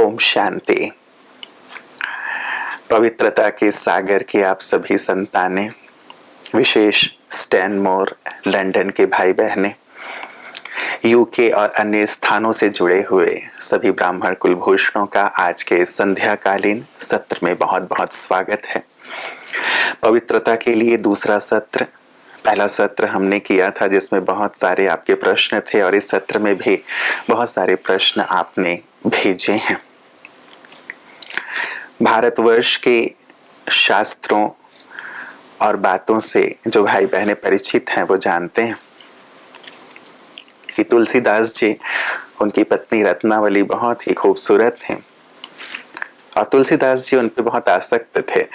ओम शांति। पवित्रता के सागर के आप सभी संतानें, विशेष स्टैनमोर लंदन के भाई बहनें, यूके और अन्य स्थानों से जुड़े हुए सभी ब्राह्मण कुलभूषणों का आज के संध्याकालीन सत्र में बहुत बहुत स्वागत है। पवित्रता के लिए दूसरा सत्र, पहला सत्र हमने किया था जिसमें बहुत सारे आपके प्रश्न थे और इस सत्र में भी बहुत सारे प्रश्न आपने भेजे हैं। भारतवर्ष के शास्त्रों और बातों से जो भाई बहनें परिचित हैं वो जानते हैं कि तुलसीदास जी, उनकी पत्नी रत्नावली बहुत ही खूबसूरत हैं और तुलसीदास जी उन पे बहुत आसक्त थे।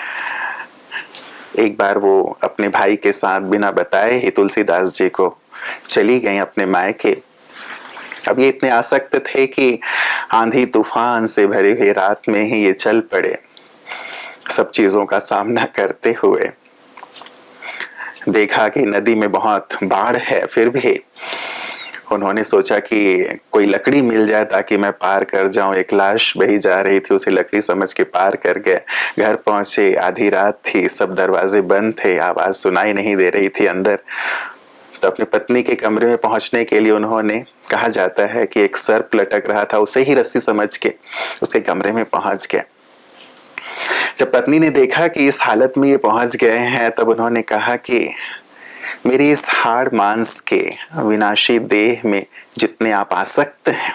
एक बार वो अपने भाई के साथ बिना बताए ही तुलसीदास जी को चली गई अपने मायके। अब ये इतने आसक्त थे कि आंधी तूफान से भरी हुई रात में ही ये चल पड़े, सब चीजों का सामना करते हुए। देखा कि नदी में बहुत बाढ़ है, फिर भी उन्होंने सोचा कि कोई लकड़ी मिल जाए ताकि मैं पार कर जाऊं। एक लाश बही जा रही थी, उसे लकड़ी समझ के पार कर गए। घर पहुंचे, आधी रात थी, सब दरवाजे बंद थे, आवाज सुनाई नहीं दे रही थी अंदर। तो अपनी पत्नी के कमरे में पहुंचने के लिए उन्होंने, कहा जाता है कि एक सर्प लटक रहा था, उसे ही रस्सी समझ के उसके कमरे में पहुंच गए। जब पत्नी ने देखा कि इस हालत में ये पहुंच गए हैं, तब उन्होंने कहा कि मेरी इस हाड़ मांस के विनाशी देह में जितने आप आसक्त हैं,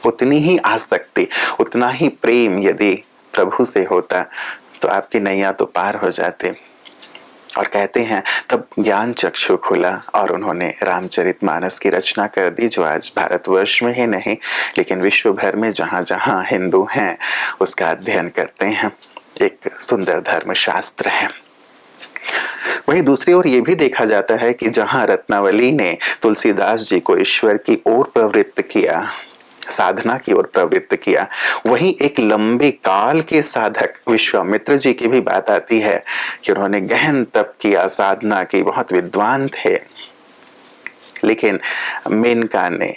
उतनी ही आसक्ति, उतना ही प्रेम यदि प्रभु से होता तो आपकी नैया तो पार हो जाते। और कहते हैं तब ज्ञान चक्षु खुला और उन्होंने रामचरितमानस की रचना कर दी, जो आज भारतवर्ष में ही नहीं लेकिन विश्व भर में जहाँ जहाँ हिंदू हैं उसका अध्ययन करते हैं। एक सुंदर धर्म शास्त्र है। वहीं दूसरी ओर ये भी देखा जाता है कि जहाँ रत्नावली ने तुलसीदास जी को ईश्वर की ओर प्रवृत्त किया, साधना की ओर प्रवृत्त किया, वहीं एक लंबे काल के साधक विश्वामित्र जी की भी बात आती है कि उन्होंने गहन तप किया, साधना की, बहुत विद्वान थे, लेकिन मेनका ने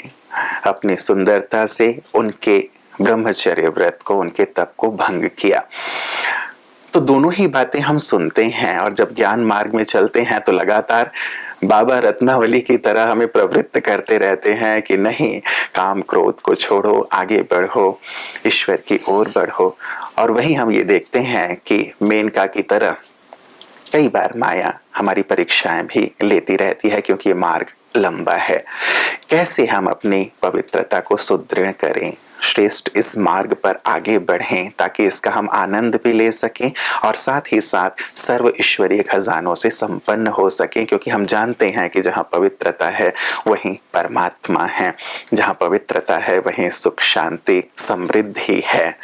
अपनी सुंदरता से उनके ब्रह्मचर्य व्रत को, उनके तप को भंग किया। तो दोनों ही बातें हम सुनते हैं और जब ज्ञान मार्ग में चलते हैं तो लगातार बाबा रत्नावली की तरह हमें प्रवृत्त करते रहते हैं कि नहीं, काम क्रोध को छोड़ो, आगे बढ़ो, ईश्वर की ओर बढ़ो। और वहीं हम ये देखते हैं कि मेनका की तरह कई बार माया हमारी परीक्षाएं भी लेती रहती है, क्योंकि ये मार्ग लंबा है। कैसे हम अपनी पवित्रता को सुदृढ़ करें, श्रेष्ठ इस मार्ग पर आगे बढ़ें ताकि इसका हम आनंद भी ले सकें और साथ ही साथ सर्व ईश्वरीय खजानों से संपन्न हो सकें, क्योंकि हम जानते हैं कि जहाँ पवित्रता है वहीं परमात्मा है, जहाँ पवित्रता है वहीं सुख शांति समृद्धि है।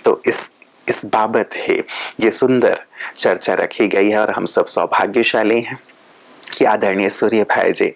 तो इस बाबत ही ये सुंदर चर्चा रखी गई है और हम सब सौभाग्यशाली हैं कि आदरणीय सूर्य भाई जी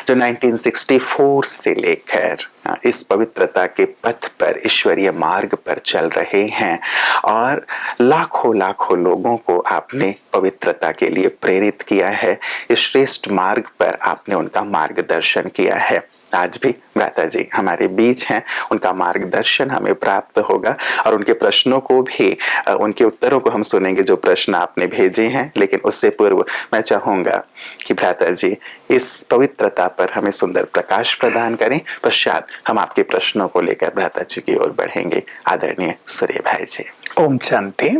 जो 1964 से लेकर इस पवित्रता के पथ पर, ईश्वरीय मार्ग पर चल रहे हैं और लाखों लाखों लोगों को आपने पवित्रता के लिए प्रेरित किया है। इस श्रेष्ठ मार्ग पर आपने उनका मार्गदर्शन किया है। आज भी भ्राता जी हमारे बीच हैं, उनका मार्गदर्शन हमें प्राप्त होगा और उनके प्रश्नों को भी, उनके उत्तरों को हम सुनेंगे जो प्रश्न आपने भेजे हैं। लेकिन उससे पूर्व मैं चाहूंगा कि भ्राता जी इस पवित्रता पर हमें सुंदर प्रकाश प्रदान करें। पश्चात हम आपके प्रश्नों को लेकर भ्राता जी की ओर बढ़ेंगे। आदरणीय सूर्य भाई जी। ओम शांति।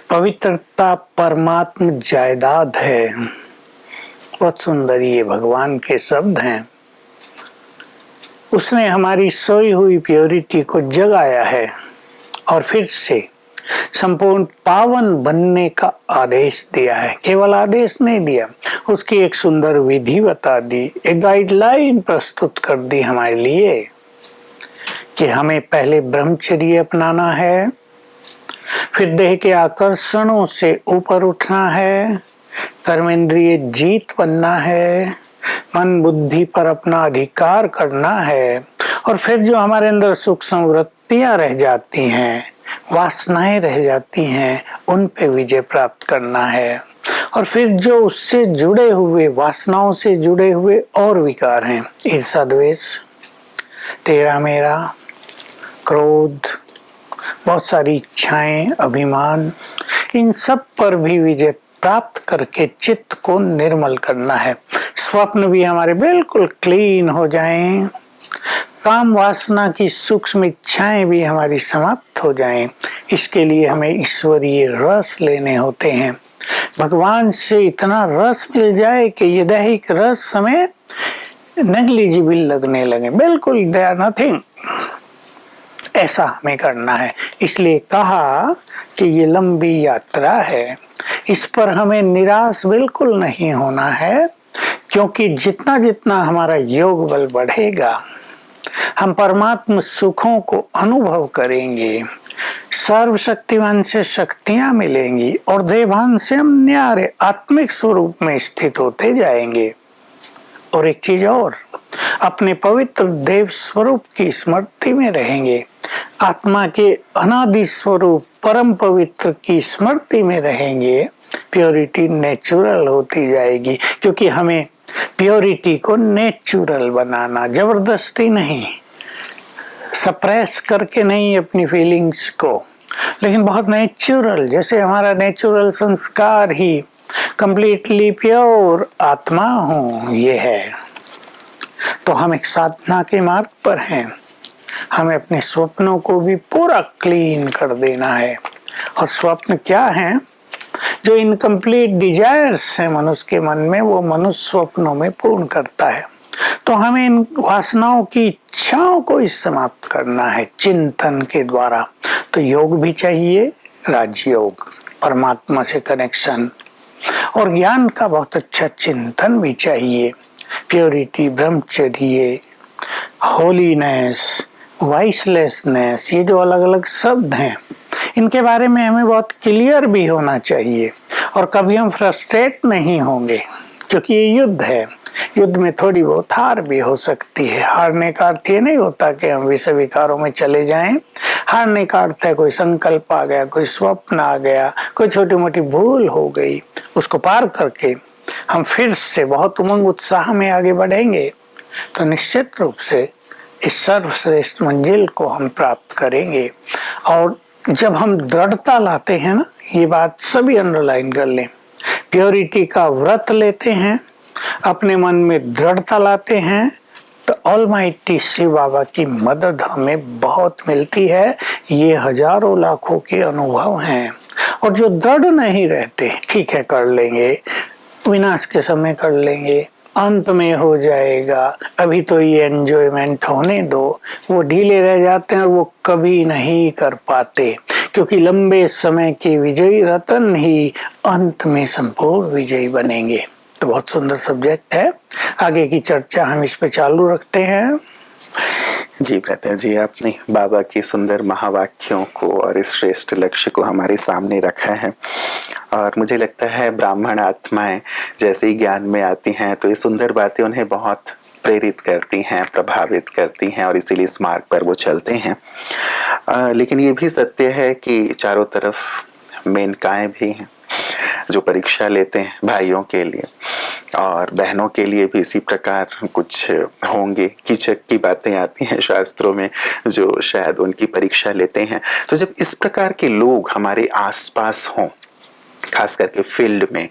पवित्रता परमात्म जायदाद है। बहुत सुंदर ये भगवान के शब्द हैं। उसने हमारी सोई हुई प्योरिटी को जगाया है और फिर से संपूर्ण पावन बनने का आदेश दिया है। केवल आदेश नहीं दिया, उसकी एक सुंदर विधि बता दी, एक गाइडलाइन प्रस्तुत कर दी हमारे लिए कि हमें पहले ब्रह्मचर्य अपनाना है, फिर देह के आकर्षणों से ऊपर उठना है, कर्मेंद्रिय जीत बनना है, मन बुद्धि पर अपना अधिकार करना है और फिर जो हमारे अंदर सूक्ष्म वृत्तियां रह जाती हैं, वासनाएं रह जाती हैं, उन पे विजय प्राप्त करना है। और फिर जो उससे जुड़े हुए, वासनाओं से जुड़े हुए और विकार हैं, ईर्ष्या द्वेष, तेरा मेरा, क्रोध, बहुत सारी इच्छाएं, अभिमान, इन सब पर भी विजय प्राप्त करके चित्त को निर्मल करना है। स्वप्न भी हमारे बिल्कुल क्लीन हो जाएं, काम वासना की सूक्ष्म इच्छाएं भी हमारी समाप्त हो जाएं। इसके लिए हमें ईश्वरीय रस लेने होते हैं। भगवान से इतना रस मिल जाए कि ये दैहिक रस हमें नेग्लिजिबल लगने लगे, बिल्कुल दे आर नथिंग। ऐसा हमें करना है। इसलिए कहा कि ये लंबी यात्रा है, इस पर हमें निराश बिल्कुल नहीं होना है, क्योंकि जितना जितना हमारा योग बल बढ़ेगा हम परमात्म सुखों को अनुभव करेंगे, सर्वशक्तिमान से शक्तियां मिलेंगी और देवान से हम न्यारे आत्मिक स्वरूप में स्थित होते जाएंगे। और एक चीज और, अपने पवित्र देव स्वरूप की स्मृति में रहेंगे, आत्मा के अनादि स्वरूप परम पवित्र की स्मृति में रहेंगे। प्योरिटी नेचुरल होती जाएगी, क्योंकि हमें प्योरिटी को नेचुरल बनाना, जबरदस्ती नहीं, सप्रेस करके नहीं अपनी फीलिंग्स को, लेकिन बहुत नेचुरल, जैसे हमारा नेचुरल संस्कार ही कंप्लीटली प्योर आत्मा हूँ ये है। तो हम एक साधना के मार्ग पर हैं, हमें अपने स्वप्नों को भी पूरा क्लीन कर देना है। और स्वप्न क्या है? जो इनकम्प्लीट डिजायर्स है मनुष्य के मन में, वो मनुष्य स्वप्नों में पूर्ण करता है। तो हमें इन वासनाओं की इच्छाओं को समाप्त करना है चिंतन के द्वारा। तो योग भी चाहिए, राजयोग, परमात्मा से कनेक्शन, और ज्ञान का बहुत अच्छा चिंतन भी चाहिए। प्योरिटी, ब्रह्मचर्य, होलीनेस, वाइसलेसनेस, ये जो अलग अलग शब्द हैं, इनके बारे में हमें बहुत क्लियर भी होना चाहिए। और कभी हम फ्रस्ट्रेट नहीं होंगे, क्योंकि ये युद्ध है। युद्ध में थोड़ी बहुत हार भी हो सकती है। हारने का अर्थ ये नहीं होता कि हम विषय विकारों में चले जाएं। हारने का अर्थ है कोई संकल्प आ गया, कोई स्वप्न आ गया, कोई छोटी मोटी भूल हो गई, उसको पार करके हम फिर से बहुत उमंग उत्साह में आगे बढ़ेंगे, तो निश्चित रूप से इस सर्वश्रेष्ठ मंजिल को हम प्राप्त करेंगे। और जब हम दृढ़ता लाते हैं ना, ये बात सभी अंडरलाइन कर लें, प्योरिटी का व्रत लेते हैं, अपने मन में दृढ़ता लाते हैं, तो ऑलमाइटी शिव बाबा की मदद हमें बहुत मिलती है। ये हजारों लाखों के अनुभव हैं। और जो दृढ़ नहीं रहते, ठीक है कर लेंगे, विनाश के समय कर लेंगे, अंत में हो जाएगा, अभी तो ये एंजॉयमेंट होने दो, वो ढीले रह जाते हैं और वो कभी नहीं कर पाते, क्योंकि लंबे समय के विजयी रतन ही अंत में संपूर्ण विजयी बनेंगे। तो बहुत सुंदर सब्जेक्ट है, आगे की चर्चा हम इस पे चालू रखते हैं। जी ब्रदर जी, आपने बाबा की सुंदर महावाक्यों को और इस श्रेष्ठ लक्ष्य को हमारे सामने रखा है। और मुझे लगता है ब्राह्मण आत्माएं जैसे ही ज्ञान में आती हैं तो ये सुंदर बातें उन्हें बहुत प्रेरित करती हैं, प्रभावित करती हैं, और इसीलिए इस मार्ग पर वो चलते हैं। लेकिन ये भी सत्य है कि चारों तरफ मेनकाएं भी हैं जो परीक्षा लेते हैं भाइयों के लिए, और बहनों के लिए भी इसी प्रकार कुछ होंगे। कीचक की बातें आती हैं शास्त्रों में जो शायद उनकी परीक्षा लेते हैं। तो जब इस प्रकार के लोग हमारे आसपास हों, खास करके फील्ड में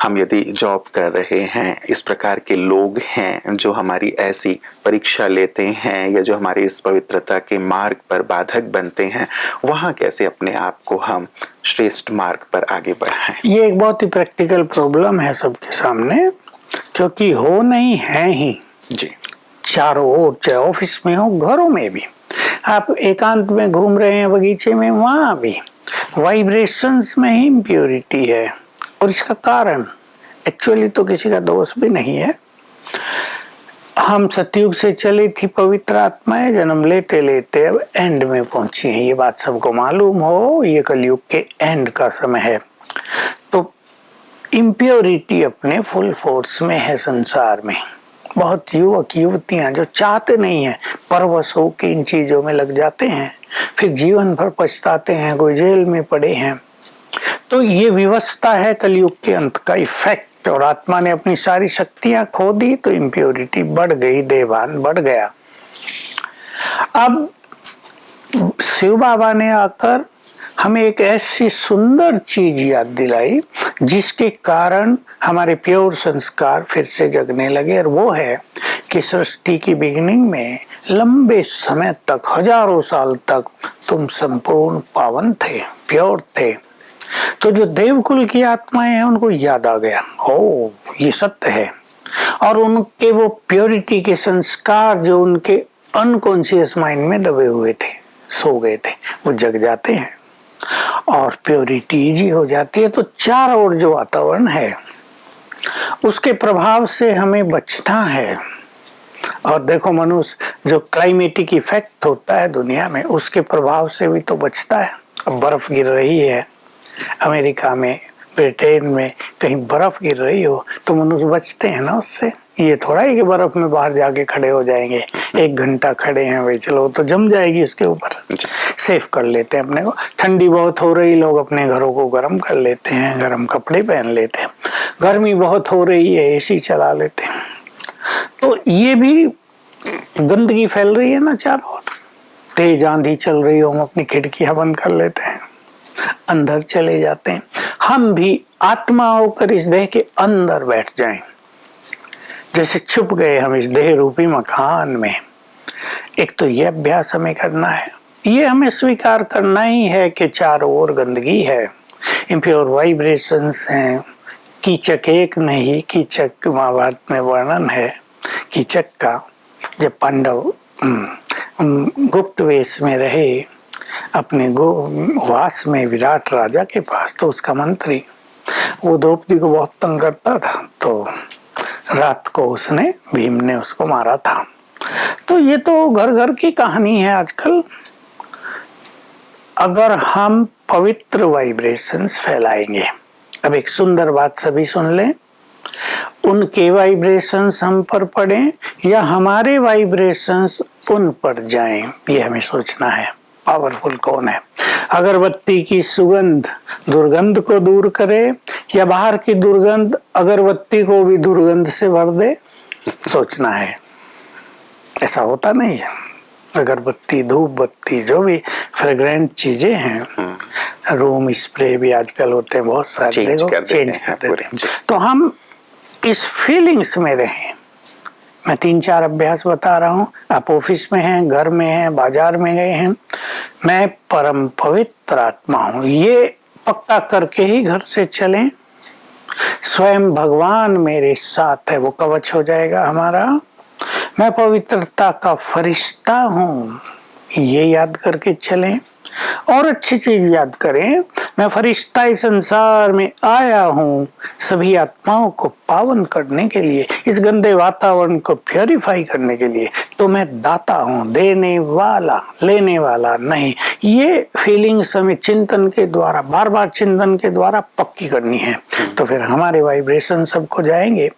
हम यदि जॉब कर रहे हैं, इस प्रकार के लोग हैं जो हमारी ऐसी परीक्षा लेते हैं या जो हमारे इस पवित्रता के मार्ग पर बाधक बनते हैं, वहाँ कैसे अपने आप को हम श्रेष्ठ मार्ग पर आगे बढ़ाएं? ये एक बहुत ही प्रैक्टिकल प्रॉब्लम है सबके सामने, क्योंकि हो नहीं है ही जी, चारों ओर, चाहे ऑफिस में हो, घरों में भी, आप एकांत में घूम रहे हैं बगीचे में, वहां भी वाइब्रेशंस में ही इम्प्योरिटी है। और इसका कारण एक्चुअली तो किसी का दोष भी नहीं है। हम सतयुग से चली थी पवित्र आत्माएं, जन्म लेते लेते अब एंड में पहुंची हैं। ये बात सबको मालूम हो, ये कलयुग के एंड का समय है। तो इम्प्योरिटी अपने फुल फोर्स में है संसार में। बहुत युवक युवतियां जो चाहते नहीं है, परवश होकर इन चीजों में लग जाते हैं, फिर जीवन भर पछताते हैं, कोई जेल में पड़े हैं। तो ये विवशता है कलयुग के अंत का इफेक्ट। और आत्मा ने अपनी सारी शक्तियां खो दी तो इम्प्योरिटी बढ़ गई, देवान बढ़ गया। अब शिव बाबा ने आकर हमें एक ऐसी सुंदर चीज याद दिलाई जिसके कारण हमारे प्योर संस्कार फिर से जगने लगे, और वो है कि सृष्टि की बिगिनिंग में लंबे समय तक, हजारों साल तक तुम संपूर्ण पावन थे, प्योर थे। तो जो देवकुल की आत्माएं हैं उनको याद आ गया, ओ ये सत्य है, और उनके वो प्योरिटी के संस्कार जो उनके अनकॉन्शियस माइंड में दबे हुए थे, सो गए थे, वो जग जाते हैं और प्योरिटी इजी हो जाती है। तो चारों ओर जो वातावरण है उसके प्रभाव से हमें बचना है। और देखो मनुष्य जो क्लाइमेटिक इफेक्ट होता है दुनिया में, उसके प्रभाव से भी तो बचता है। अब बर्फ गिर रही है अमेरिका में, ब्रिटेन में, कहीं बर्फ गिर रही हो तो मनुष्य बचते हैं ना उससे। ये थोड़ा ही कि बर्फ में बाहर जाके खड़े हो जाएंगे, 1 घंटा खड़े हैं भाई चलो तो जम जाएगी इसके ऊपर, सेफ कर लेते हैं अपने को। ठंडी बहुत हो रही, लोग अपने घरों को गर्म कर लेते हैं, गर्म कपड़े पहन लेते हैं। गर्मी बहुत हो रही है, एसी चला लेते हैं। तो ये भी गंदगी फैल रही है ना चारों ओर। तेज आंधी चल रही हो, हम अपनी खिड़कियां बंद कर लेते हैं, अंदर चले जाते हैं। हम भी आत्मा होकर इस देह के अंदर बैठ जाएं, जैसे छुप गए हम इस देह रूपी मकान में। एक तो ये अभ्यास हमें करना है, ये हमें स्वीकार करना ही है कि चारों ओर गंदगी है, इम्प्योर वाइब्रेशंस हैं। कीचक एक नहीं, कीचक महाभारत में वर्णन है कीचक का। जब पांडव गुप्त वेश में रहे अपने वास में विराट राजा के पास, तो उसका मंत्री वो द्रौपदी को बहुत तंग करता था, तो रात को उसने भीम ने उसको मारा था। तो ये तो घर घर की कहानी है आजकल। अगर हम पवित्र वाइब्रेशंस फैलाएंगे, अब एक सुंदर बात सभी सुन लें, उनके वाइब्रेशंस हम पर पड़े या हमारे वाइब्रेशंस उन पर जाएं, ये हमें सोचना है। पावरफुल कौन है? अगरबत्ती की सुगंध दुर्गंध को दूर करे या बाहर की दुर्गंध अगरबत्ती को भी दुर्गंध से भर दे? सोचना है। ऐसा होता नहीं है। अगरबत्ती, धूप बत्ती, जो भी फ्रेग्रेंट चीजें हैं, रूम स्प्रे भी आजकल होते हैं बहुत सारे, चेंज कर देते हैं। तो हम इस फीलिंग्स में रहें। मैं 3-4 अभ्यास बता रहा हूँ। आप ऑफिस में हैं, घर में हैं, बाजार में गए हैं, मैं परम पवित्र आत्मा हूँ, ये पक्का करके ही घर से चलें। स्वयं भगवान मेरे साथ है, वो कवच हो जाएगा हमारा। मैं पवित्रता का फरिश्ता हूँ, ये याद करके चलें। और अच्छी चीज याद करें, मैं फरिश्ता इस संसार में आया हूँ सभी आत्माओं को पावन करने के लिए, इस गंदे वातावरण को प्योरीफाई करने के लिए। तो मैं दाता हूँ, देने वाला, लेने वाला नहीं। ये फीलिंग्स हमें चिंतन के द्वारा, बार बार चिंतन के द्वारा पक्की करनी है। तो फिर हमारे वाइब्रेशन सबको जाएंगे,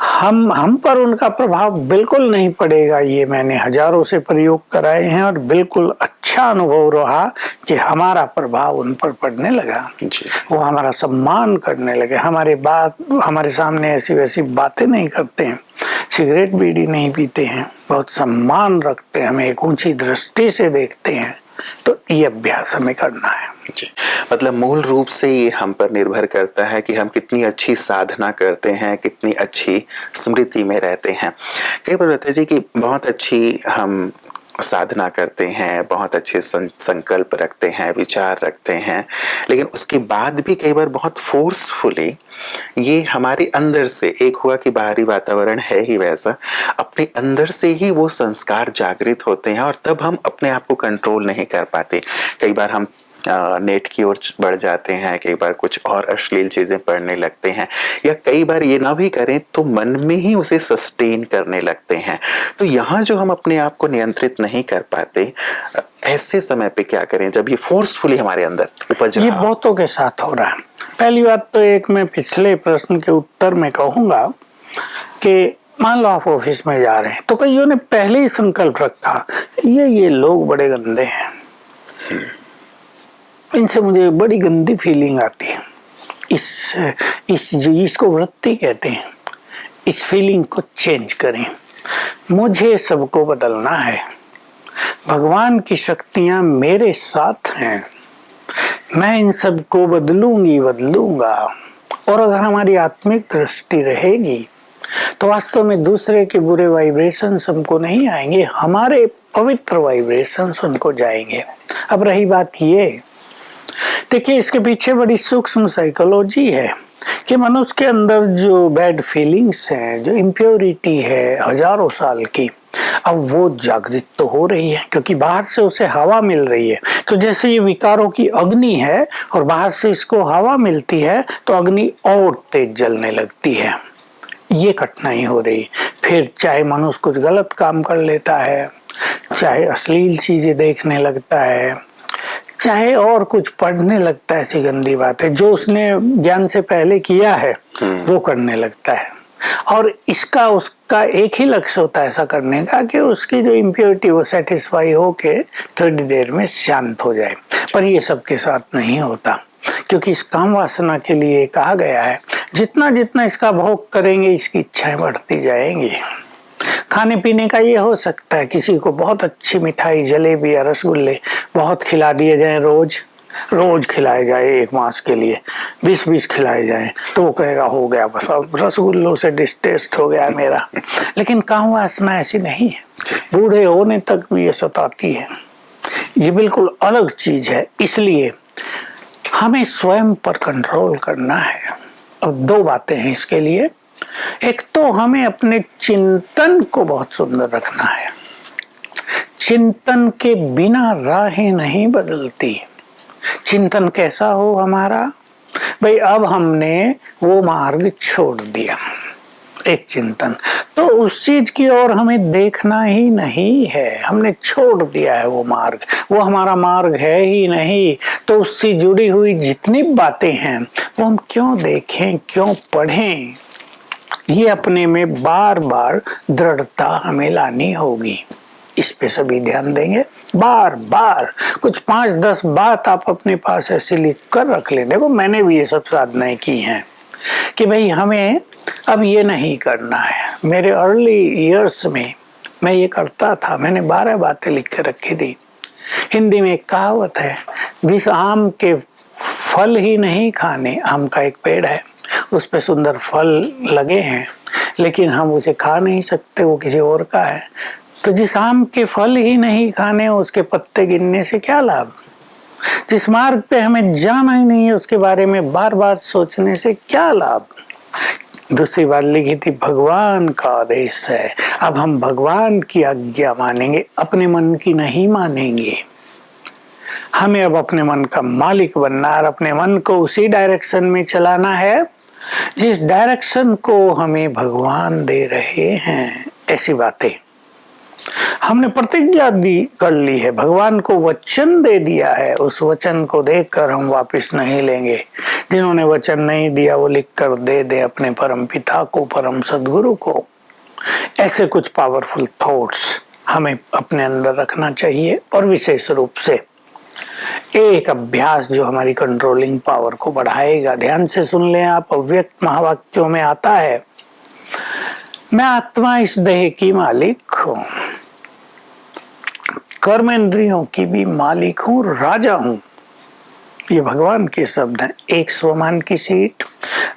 हम पर उनका प्रभाव बिल्कुल नहीं पड़ेगा। ये मैंने हजारों से प्रयोग कराए हैं और बिल्कुल अच्छा अनुभव रहा कि हमारा प्रभाव उन पर पड़ने लगा। वो हमारा सम्मान करने लगे, हमारे सामने ऐसी वैसी बातें नहीं करते हैं, सिगरेट बीड़ी नहीं पीते हैं, बहुत सम्मान रखते हैं, हमें एक ऊंची दृष्टि से देखते हैं। तो ये अभ्यास हमें करना है। जी, मतलब मूल रूप से ये हम पर निर्भर करता है कि हम कितनी अच्छी साधना करते हैं, कितनी अच्छी स्मृति में रहते हैं। कई बार रहता है जी कि बहुत अच्छी हम साधना करते हैं, बहुत अच्छे संकल्प रखते हैं, विचार रखते हैं, लेकिन उसके बाद भी कई बार बहुत फोर्सफुली ये हमारे अंदर से, एक हुआ कि बाहरी वातावरण है ही वैसा, अपने अंदर से ही वो संस्कार जागृत होते हैं और तब हम अपने आप को कंट्रोल नहीं कर पाते। कई बार हम नेट की ओर बढ़ जाते हैं, कई बार कुछ और अश्लील चीजें पढ़ने लगते हैं, या कई बार ये ना भी करें तो मन में ही उसे सस्टेन करने लगते हैं। तो यहाँ जो हम अपने आप को नियंत्रित नहीं कर पाते, ऐसे समय पे क्या करें जब ये फोर्सफुली हमारे अंदर उपज रहा? ये बहुतों के साथ हो रहा है। पहली बात तो एक मैं पिछले प्रश्न के उत्तर में कहूंगा कि मान लो आप ऑफिस में जा रहे हैं, तो कईयों ने पहले ही संकल्प रखा ये लोग बड़े गंदे हैं, इनसे मुझे बड़ी गंदी फीलिंग आती है। इसको वृत्ति कहते हैं। इस फीलिंग को चेंज करें, मुझे सबको बदलना है। भगवान की शक्तियां मेरे साथ हैं, मैं इन सब को बदलूंगा। और अगर हमारी आत्मिक दृष्टि रहेगी तो वास्तव में दूसरे के बुरे वाइब्रेशंस हमको नहीं आएंगे, हमारे पवित्र वाइब्रेशंस उनको जाएंगे। अब रही बात ये, देखिए इसके पीछे बड़ी सूक्ष्म साइकोलॉजी है कि मनुष्य के अंदर जो बैड फीलिंग्स हैं, जो इम्प्योरिटी है हजारों साल की, अब वो जागृत तो हो रही है क्योंकि बाहर से उसे हवा मिल रही है। तो जैसे ये विकारों की अग्नि है और बाहर से इसको हवा मिलती है तो अग्नि और तेज जलने लगती है। ये कठिनाई हो रही। फिर चाहे मनुष्य कुछ गलत काम कर लेता है, चाहे अश्लील चीजें देखने लगता है, चाहे और कुछ पढ़ने लगता है, ऐसी गंदी बात है जो उसने ज्ञान से पहले किया है वो करने लगता है। और इसका उसका एक ही लक्ष्य होता है ऐसा करने का कि उसकी जो इम्प्योरिटी वो सेटिस्फाई होके थोड़ी देर में शांत हो जाए। पर ये सबके साथ नहीं होता क्योंकि इस काम वासना के लिए कहा गया है जितना जितना इसका भोग करेंगे इसकी इच्छाएं बढ़ती जाएंगी। खाने पीने का ये हो सकता है किसी को बहुत अच्छी मिठाई, जलेबी या रसगुल्ले बहुत खिला दिए जाए, रोज खिलाए जाए, 1 मास के लिए 20-20 खिलाए जाए तो वो कहेगा हो गया बस, अब रसगुल्लों से डिस्टेस्ट हो गया मेरा। लेकिन काम वासना ऐसी नहीं है, बूढ़े होने तक भी ये सताती है। ये बिल्कुल अलग चीज है। इसलिए हमें स्वयं पर कंट्रोल करना है। अब 2 बातें हैं इसके लिए। एक तो हमें अपने चिंतन को बहुत सुंदर रखना है। चिंतन के बिना राहें नहीं बदलती। चिंतन कैसा हो हमारा, भाई अब हमने वो मार्ग छोड़ दिया, एक चिंतन, तो उस चीज की ओर हमें देखना ही नहीं है, हमने छोड़ दिया है वो मार्ग, वो हमारा मार्ग है ही नहीं। तो उससे जुड़ी हुई जितनी बातें हैं वो हम क्यों देखें, क्यों पढ़ें, ये अपने में बार बार दृढ़ता हमें लानी होगी। इस पे सभी ध्यान देंगे। बार बार कुछ 5-10 बात आप अपने पास ऐसे लिख कर रख लें। देखो मैंने भी ये सब साधनाएं की हैं कि भाई हमें अब ये नहीं करना है। मेरे अर्ली ईयर्स में मैं ये करता था, मैंने 12 बातें लिख के रखी थी। हिंदी में एक कहावत है, जिस आम के फल ही नहीं खाने, आम का एक पेड़ है उस पे सुंदर फल लगे हैं लेकिन हम उसे खा नहीं सकते, वो किसी और का है। तो जिस आम के फल ही नहीं खाने उसके पत्ते गिनने से क्या लाभ। जिस मार्ग पे हमें जाना ही नहीं है उसके बारे में बार बार सोचने से क्या लाभ। दूसरी बात लिखी थी, भगवान का आदेश है, अब हम भगवान की आज्ञा मानेंगे, अपने मन की नहीं मानेंगे। हमें अब अपने मन का मालिक बनना है और अपने मन को उसी डायरेक्शन में चलाना है जिस डायरेक्शन को हमें भगवान दे रहे हैं। ऐसी बातें हमने प्रतिज्ञा दी कर ली है, भगवान को वचन दे दिया है, उस वचन को देखकर हम वापस नहीं लेंगे। जिन्होंने वचन नहीं दिया वो लिख कर दे दे अपने परम पिता को, परम सद्गुरु को। ऐसे कुछ पावरफुल थॉट्स हमें अपने अंदर रखना चाहिए। और विशेष रूप से एक अभ्यास जो हमारी कंट्रोलिंग पावर को बढ़ाएगा। ध्यान से सुन लें आप, अव्यक्त महावाक्यों में आता है, मैं आत्मा इस देह की मालिक हूं, कर्मेंद्रियों की भी मालिक हूं, राजा हूं। ये भगवान के शब्द हैं। एक स्वमान की सीट,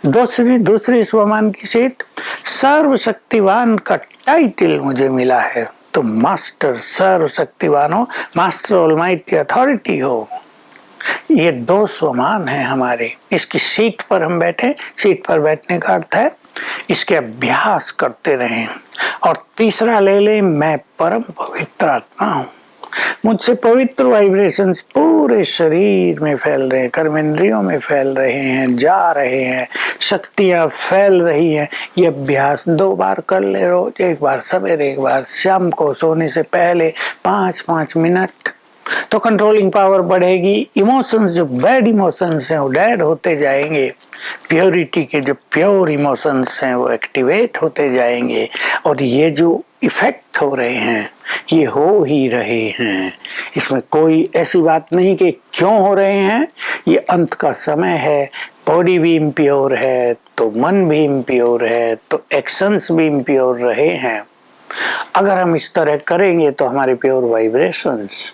दूसरी स्वमान की सीट, सर्वशक्तिवान का टाइटल मुझे मिला है, तो मास्टर सर्वशक्तिवान हो, मास्टर ऑलमाइटी अथॉरिटी हो। ये 2 स्वमान है हमारे। इसकी सीट पर हम बैठे, सीट पर बैठने का अर्थ है इसके अभ्यास करते रहें। और तीसरा ले ले, मैं परम पवित्र आत्मा हूं, मुझसे पवित्र वाइब्रेशंस पूरे शरीर में फैल रहे हैं, कर्मेंद्रियों में फैल रहे हैं, जा रहे हैं, शक्तियां फैल रही हैं। ये अभ्यास 2 बार कर ले रोज, एक बार सवेरे, एक बार शाम को सोने से पहले 5-5 मिनट। तो कंट्रोलिंग पावर बढ़ेगी। इमोशंस जो बैड इमोशंस हैं वो डेड होते जाएंगे, प्योरिटी के जो प्योर इमोशंस हैं वो एक्टिवेट होते जाएंगे। और ये जो इफेक्ट हो रहे हैं ये हो ही रहे हैं, इसमें कोई ऐसी बात नहीं कि क्यों हो रहे हैं। ये अंत का समय है, बॉडी भी इम्प्योर है तो मन भी इम्प्योर है, तो एक्शंस भी इम्प्योर रहे हैं। अगर हम इस तरह करेंगे तो हमारे प्योर वाइब्रेशंस,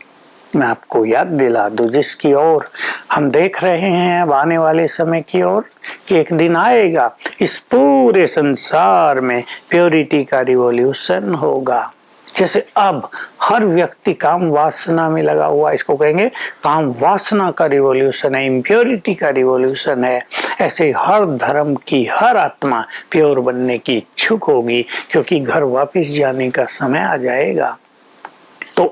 मैं आपको याद दिला दूं, जिसकी ओर हम देख रहे हैं अब आने वाले समय की ओर, कि एक दिन आएगा इस पूरे संसार में प्योरिटी का रिवॉल्यूशन होगा। जैसे अब हर व्यक्ति काम वासना में लगा हुआ, इसको कहेंगे काम वासना का रिवॉल्यूशन है, इम्प्योरिटी का रिवॉल्यूशन है। ऐसे हर धर्म की हर आत्मा प्योर बनने की इच्छुक होगी, क्योंकि घर वापस जाने का समय आ जाएगा। तो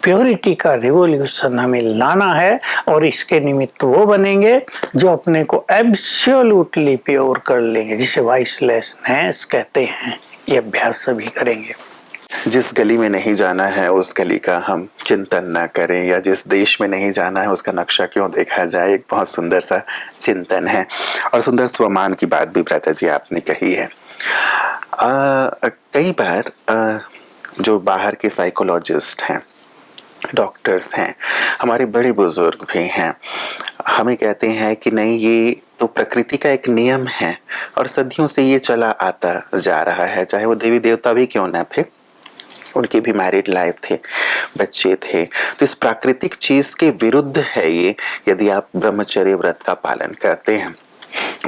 प्योरिटी का रिवॉल्यूशन हमें लाना है, और इसके निमित्त वो बनेंगे जो अपने को एब्सोल्युटली प्योर कर लेंगे, जिसे वाइसलेसनेस कहते हैं। ये अभ्यास सभी करेंगे। जिस गली में नहीं जाना है उस गली का हम चिंतन न करें, या जिस देश में नहीं जाना है उसका नक्शा क्यों देखा जाए, एक बहुत सुंदर सा चिंतन है। और सुंदर स्वमान की बात भी भ्राता जी आपने कही है। कई बार जो बाहर के साइकोलॉजिस्ट हैं, डॉक्टर्स हैं, हमारे बड़े बुजुर्ग भी हैं, हमें कहते हैं कि नहीं, ये तो प्रकृति का एक नियम है और सदियों से ये चला आता जा रहा है, चाहे वो देवी देवता भी क्यों न थे, उनकी भी मैरिड लाइफ थे, बच्चे थे। तो इस प्राकृतिक चीज के विरुद्ध है ये, यदि आप ब्रह्मचर्य व्रत का पालन करते हैं।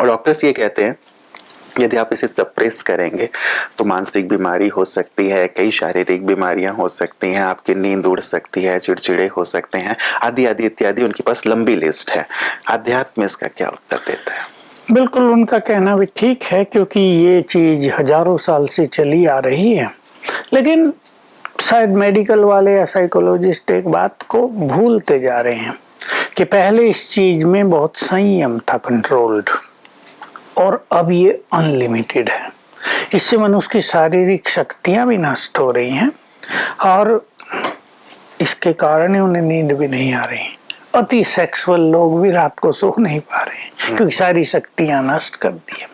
और डॉक्टर्स ये कहते हैं यदि आप इसे सप्रेस करेंगे तो मानसिक बीमारी हो सकती है, कई शारीरिक बीमारियां हो सकती हैं, आपकी नींद उड़ सकती है, चिड़चिड़े हो सकते हैं, आदि आदि इत्यादि। उनके पास लंबी लिस्ट है। अध्यात्म इसका क्या उत्तर देता है? बिल्कुल, उनका कहना भी ठीक है, क्योंकि ये चीज हजारों साल से चली आ रही है। लेकिन शायद मेडिकल वाले या साइकोलॉजिस्ट एक बात को भूलते जा रहे हैं कि पहले इस चीज में बहुत संयम था, कंट्रोल्ड, और अब ये अनलिमिटेड है। इससे मनुष्य की शारीरिक शक्तियां भी नष्ट हो रही हैं, और इसके कारण ही उन्हें नींद भी नहीं आ रही। अति सेक्सुअल लोग भी रात को सो नहीं पा रहे हैं, क्योंकि सारी शक्तियां नष्ट कर दी है।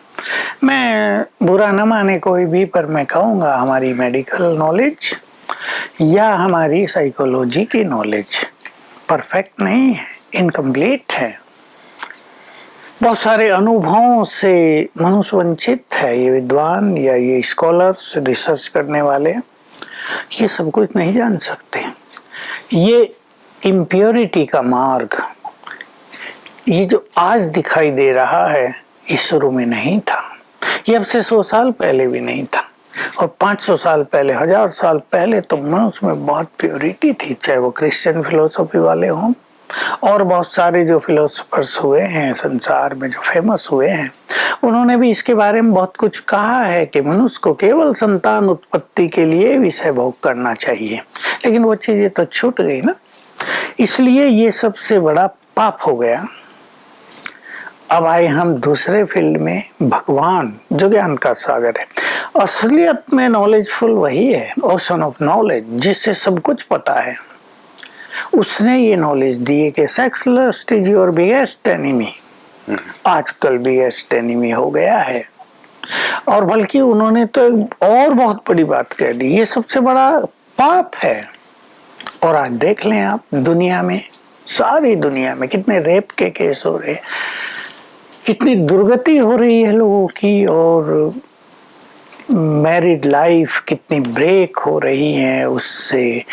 मैं बुरा न माने कोई भी, पर मैं कहूँगा हमारी मेडिकल नॉलेज या हमारी साइकोलॉजी की नॉलेज परफेक्ट नहीं है, इनकम्प्लीट है। बहुत सारे अनुभवों से मनुष्य वंचित है। ये विद्वान या ये स्कॉलर्स, रिसर्च करने वाले, ये सब कुछ नहीं जान सकते। ये इम्प्योरिटी का मार्ग, ये जो आज दिखाई दे रहा है, ये शुरू में नहीं था। ये अब से 100 साल पहले भी नहीं था, और 500 साल पहले, 1000 साल पहले तो मनुष्य में बहुत प्योरिटी थी, चाहे वो क्रिश्चियन फिलोसफी वाले हों, और बहुत सारे जो फिलोसफर्स हुए हैं संसार में, जो फेमस हुए हैं, उन्होंने भी इसके बारे में बहुत कुछ कहा है कि मनुष्य को केवल संतान उत्पत्ति के लिए विषय भोग करना चाहिए। लेकिन वो चीजें तो छूट गई ना, इसलिए ये सबसे बड़ा पाप हो गया। अब आए हम दूसरे फील्ड में, भगवान जो ज्ञान का सागर है। असलियत में नॉलेजफुल वही है, ओशन ऑफ नॉलेज, जिससे सब कुछ पता है। उसने ये नॉलेज दी है कि sex lust is your biggest enemy. आजकल बिगेस्ट एनिमी हो गया है। और बल्कि उन्होंने तो एक और बहुत बड़ी बात कह दी, ये सबसे बड़ा पाप है। और आज देख लें आप, दुनिया में, सारी दुनिया में कितने रेप के केस हो रहे, कितनी दुर्गति हो रही है लोगों की, और मैरिड लाइफ कितनी ब्रेक हो रही है, उससे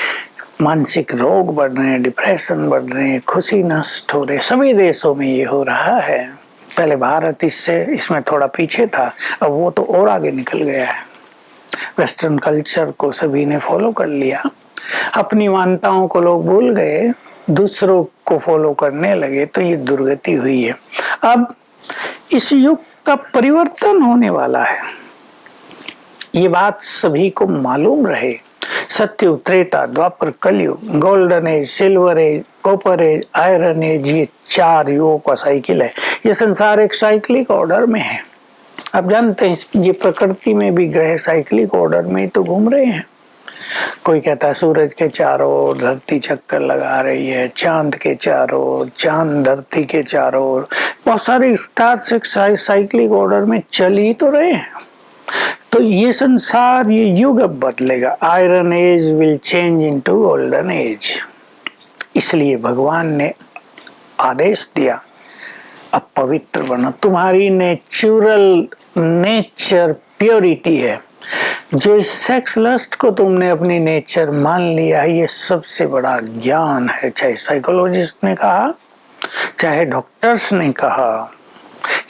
मानसिक रोग बढ़ रहे हैं, डिप्रेशन बढ़ रहे हैं, खुशी नष्ट हो रहे, सभी देशों में ये हो रहा है। पहले भारत इसमें थोड़ा पीछे था, अब वो तो और आगे निकल गया है। वेस्टर्न कल्चर को सभी ने फॉलो कर लिया, अपनी मान्यताओं को लोग भूल गए, दूसरों को फॉलो करने लगे, तो ये दुर्गति हुई है। अब इस युग का परिवर्तन होने वाला है, ये बात सभी को मालूम रहे। सत्ययुग, त्रेता, द्वापर, कलयुग, golden age, silver age, copper age, iron age, ये 4 युगों का साइकिल है। ये संसार एक साइक्लिक ऑर्डर में है। आप जानते हैं, ये प्रकृति में भी ग्रह साइक्लिक ऑर्डर में ही तो घूम रहे हैं। कोई कहता है सूरज के चारों ओर धरती चक्कर लगा रही है, चांद के चारों ओर, चांद धरती के चारों ओर, बहुत सारे स्टार्स एक साइक्लिक ऑर्डर में चल ही तो रहे हैं। तो ये संसार, ये युग अब बदलेगा। Iron age will change into golden age. इसलिए भगवान ने आदेश दिया, अब पवित्र बनो। तुम्हारी नेचुरल नेचर प्योरिटी है, जो इस सेक्स लस्ट को तुमने अपनी नेचर मान लिया है, ये सबसे बड़ा ज्ञान है। चाहे साइकोलॉजिस्ट ने कहा, चाहे डॉक्टर्स ने कहा,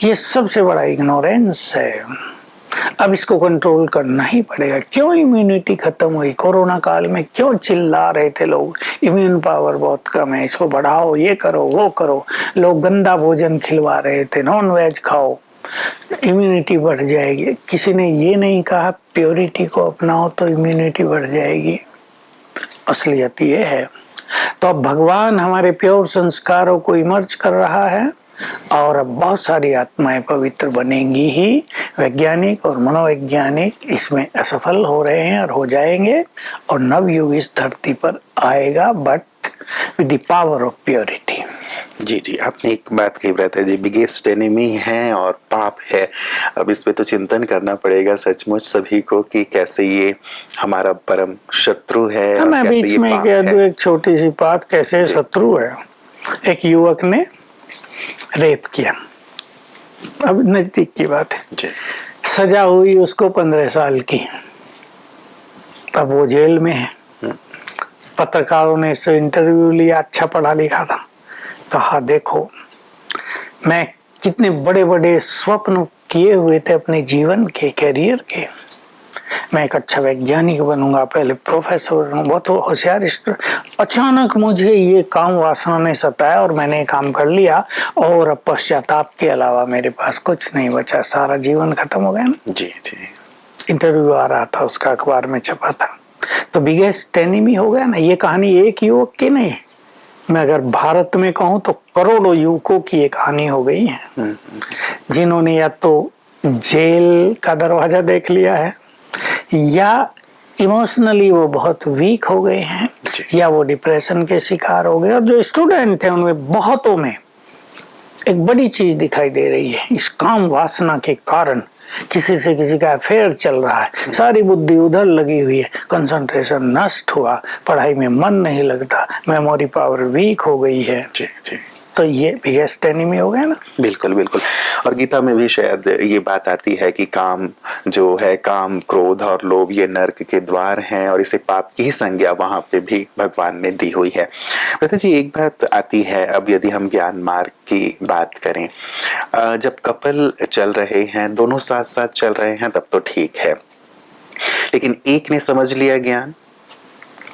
ये सबसे बड़ा इग्नोरेंस है। अब इसको कंट्रोल करना ही पड़ेगा। क्यों इम्यूनिटी खत्म हुई कोरोना काल में? क्यों चिल्ला रहे थे लोग, इम्यून पावर बहुत कम है, इसको बढ़ाओ, ये करो, वो करो। लोग गंदा भोजन खिलवा रहे थे, नॉन वेज खाओ, इम्यूनिटी बढ़ जाएगी। किसी ने ये नहीं कहा प्योरिटी को अपनाओ तो इम्यूनिटी बढ़ जाएगी। असलियत ये है। तो अब भगवान हमारे प्योर संस्कारों को इमर्ज कर रहा है और अब बहुत सारी आत्माएं पवित्र बनेंगी ही। वैज्ञानिक और मनोवैज्ञानिक इसमें असफल हो रहे हैं और हो जाएंगे, और नवयुग इस धरती पर आएगा, but with the power of purity. जी जी, आपने एक बात कही रहता है जी, बिगेस्ट एनिमी है और पाप है। अब इस पे तो चिंतन करना पड़ेगा सचमुच सभी को कि कैसे ये हमारा परम शत्रु है। हाँ, मैं बीच में कह दूं एक छोटी सी बात, कैसे शत्रु है। एक युवक ने रेप किया, अब नजदीक की बात है जी। सजा हुई उसको 15 साल की, अब वो जेल में है। पत्रकारों ने इससे इंटरव्यू लिया, अच्छा पढ़ा लिखा था। कहा देखो मैं कितने बड़े बड़े स्वप्न किए हुए थे अपने जीवन के, कैरियर के। मैं एक अच्छा वैज्ञानिक बनूंगा, पहले प्रोफेसर बनूंगा, बहुत होशियार। अचानक मुझे ये काम वासना ने सताया और मैंने काम कर लिया, और अब पश्चाताप के अलावा मेरे पास कुछ नहीं बचा, सारा जीवन खत्म हो गया ना। जी जी, इंटरव्यू आ रहा था उसका, अखबार में छपा था। तो बिगेस्ट एनिमी हो गया ना। ये कहानी एक युवक की नहीं, मैं अगर भारत में कहूँ तो करोड़ों युवकों की ये कहानी हो गई है, जिन्होंने या तो जेल का दरवाजा देख लिया है, या इमोशनली वो बहुत वीक हो गए हैं, या वो डिप्रेशन के शिकार हो गए। और जो स्टूडेंट हैं उनमें बहुतों में एक बड़ी चीज दिखाई दे रही है, इस काम वासना के कारण किसी से किसी का अफेयर चल रहा है, सारी बुद्धि उधर लगी हुई है, कंसंट्रेशन नष्ट हुआ, पढ़ाई में मन नहीं लगता, मेमोरी पावर वीक हो गई है। जी जी, तो ये बिगेस्ट एनिमी हो गया ना। बिल्कुल बिल्कुल। और गीता में भी शायद ये बात आती है कि काम जो है, काम, क्रोध और लोभ, ये नर्क के द्वार हैं, और इसे पाप की ही संज्ञा वहां पे भी भगवान ने दी हुई है। प्रथा जी, एक बात आती है, अब यदि हम ज्ञान मार्ग की बात करें, जब कपल चल रहे हैं, दोनों साथ साथ चल रहे हैं, तब तो ठीक है, लेकिन एक ने समझ लिया ज्ञान,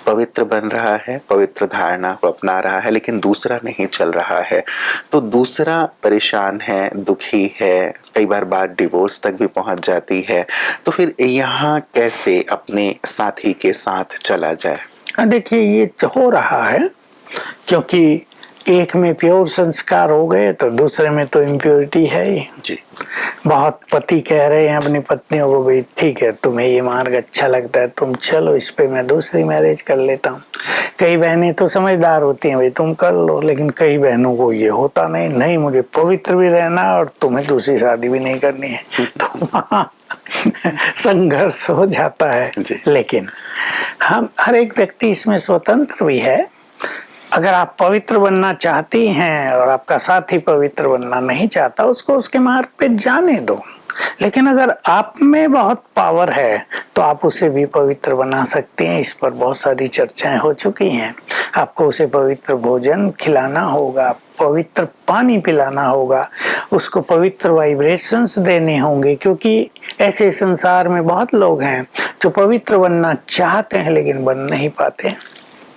पवित्र बन रहा है, पवित्र धारणा को अपना रहा है, लेकिन दूसरा नहीं चल रहा है, तो दूसरा परेशान है, दुखी है, कई बार बात डिवोर्स तक भी पहुंच जाती है। तो फिर यहाँ कैसे अपने साथी के साथ चला जाए? देखिए ये हो रहा है क्योंकि एक में प्योर संस्कार हो गए तो दूसरे में तो इम्प्योरिटी है ही जी। बहुत पति कह रहे हैं अपनी पत्नियों को, भाई ठीक है तुम्हें ये मार्ग अच्छा लगता है, तुम चलो इस पे, मैं दूसरी मैरिज कर लेता हूँ। कई बहनें तो समझदार होती हैं, भाई तुम कर लो, लेकिन कई बहनों को ये होता नहीं, नहीं मुझे पवित्र भी रहना और तुम्हें दूसरी शादी भी नहीं करनी है। तो संघर्ष हो जाता है। लेकिन हम हर एक व्यक्ति इसमें स्वतंत्र भी है। अगर आप पवित्र बनना चाहती हैं और आपका साथी पवित्र बनना नहीं चाहता, उसको उसके मार्ग पे जाने दो। लेकिन अगर आप में बहुत पावर है तो आप उसे भी पवित्र बना सकते हैं। इस पर बहुत सारी चर्चाएं हो चुकी हैं। आपको उसे पवित्र भोजन खिलाना होगा, पवित्र पानी पिलाना होगा, उसको पवित्र वाइब्रेशंस देने होंगे, क्योंकि ऐसे संसार में बहुत लोग हैं जो पवित्र बनना चाहते हैं लेकिन बन नहीं पाते।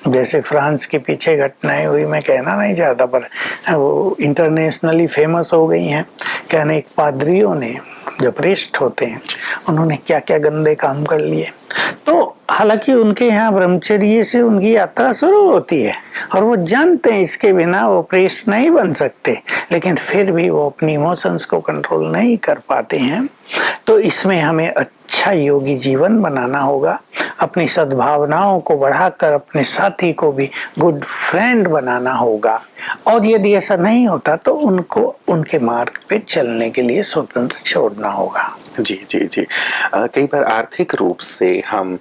जैसे फ्रांस के पीछे घटनाएं हुई, मैं कहना नहीं चाहता, पर वो इंटरनेशनली फेमस हो गई हैं। कहने एक पादरियों ने, जो प्रीस्ट होते हैं, उन्होंने क्या क्या गंदे काम कर लिए। तो हालांकि उनके यहाँ ब्रह्मचर्य से उनकी यात्रा शुरू होती है और वो जानते हैं इसके बिना वो प्रीस्ट नहीं बन सकते, लेकिन फिर भी वो अपनी इमोशंस को कंट्रोल नहीं कर पाते हैं। तो इसमें हमें अच्छा योगी जीवन बनाना होगा, अपनी सद्भावनाओं को बढ़ाकर अपने साथी को भी गुड फ्रेंड बनाना होगा। और यदि ऐसा नहीं होता तो उनको उनके मार्ग पे चलने के लिए स्वतंत्र छोड़ना होगा। जी जी जी। कई बार आर्थिक रूप से हम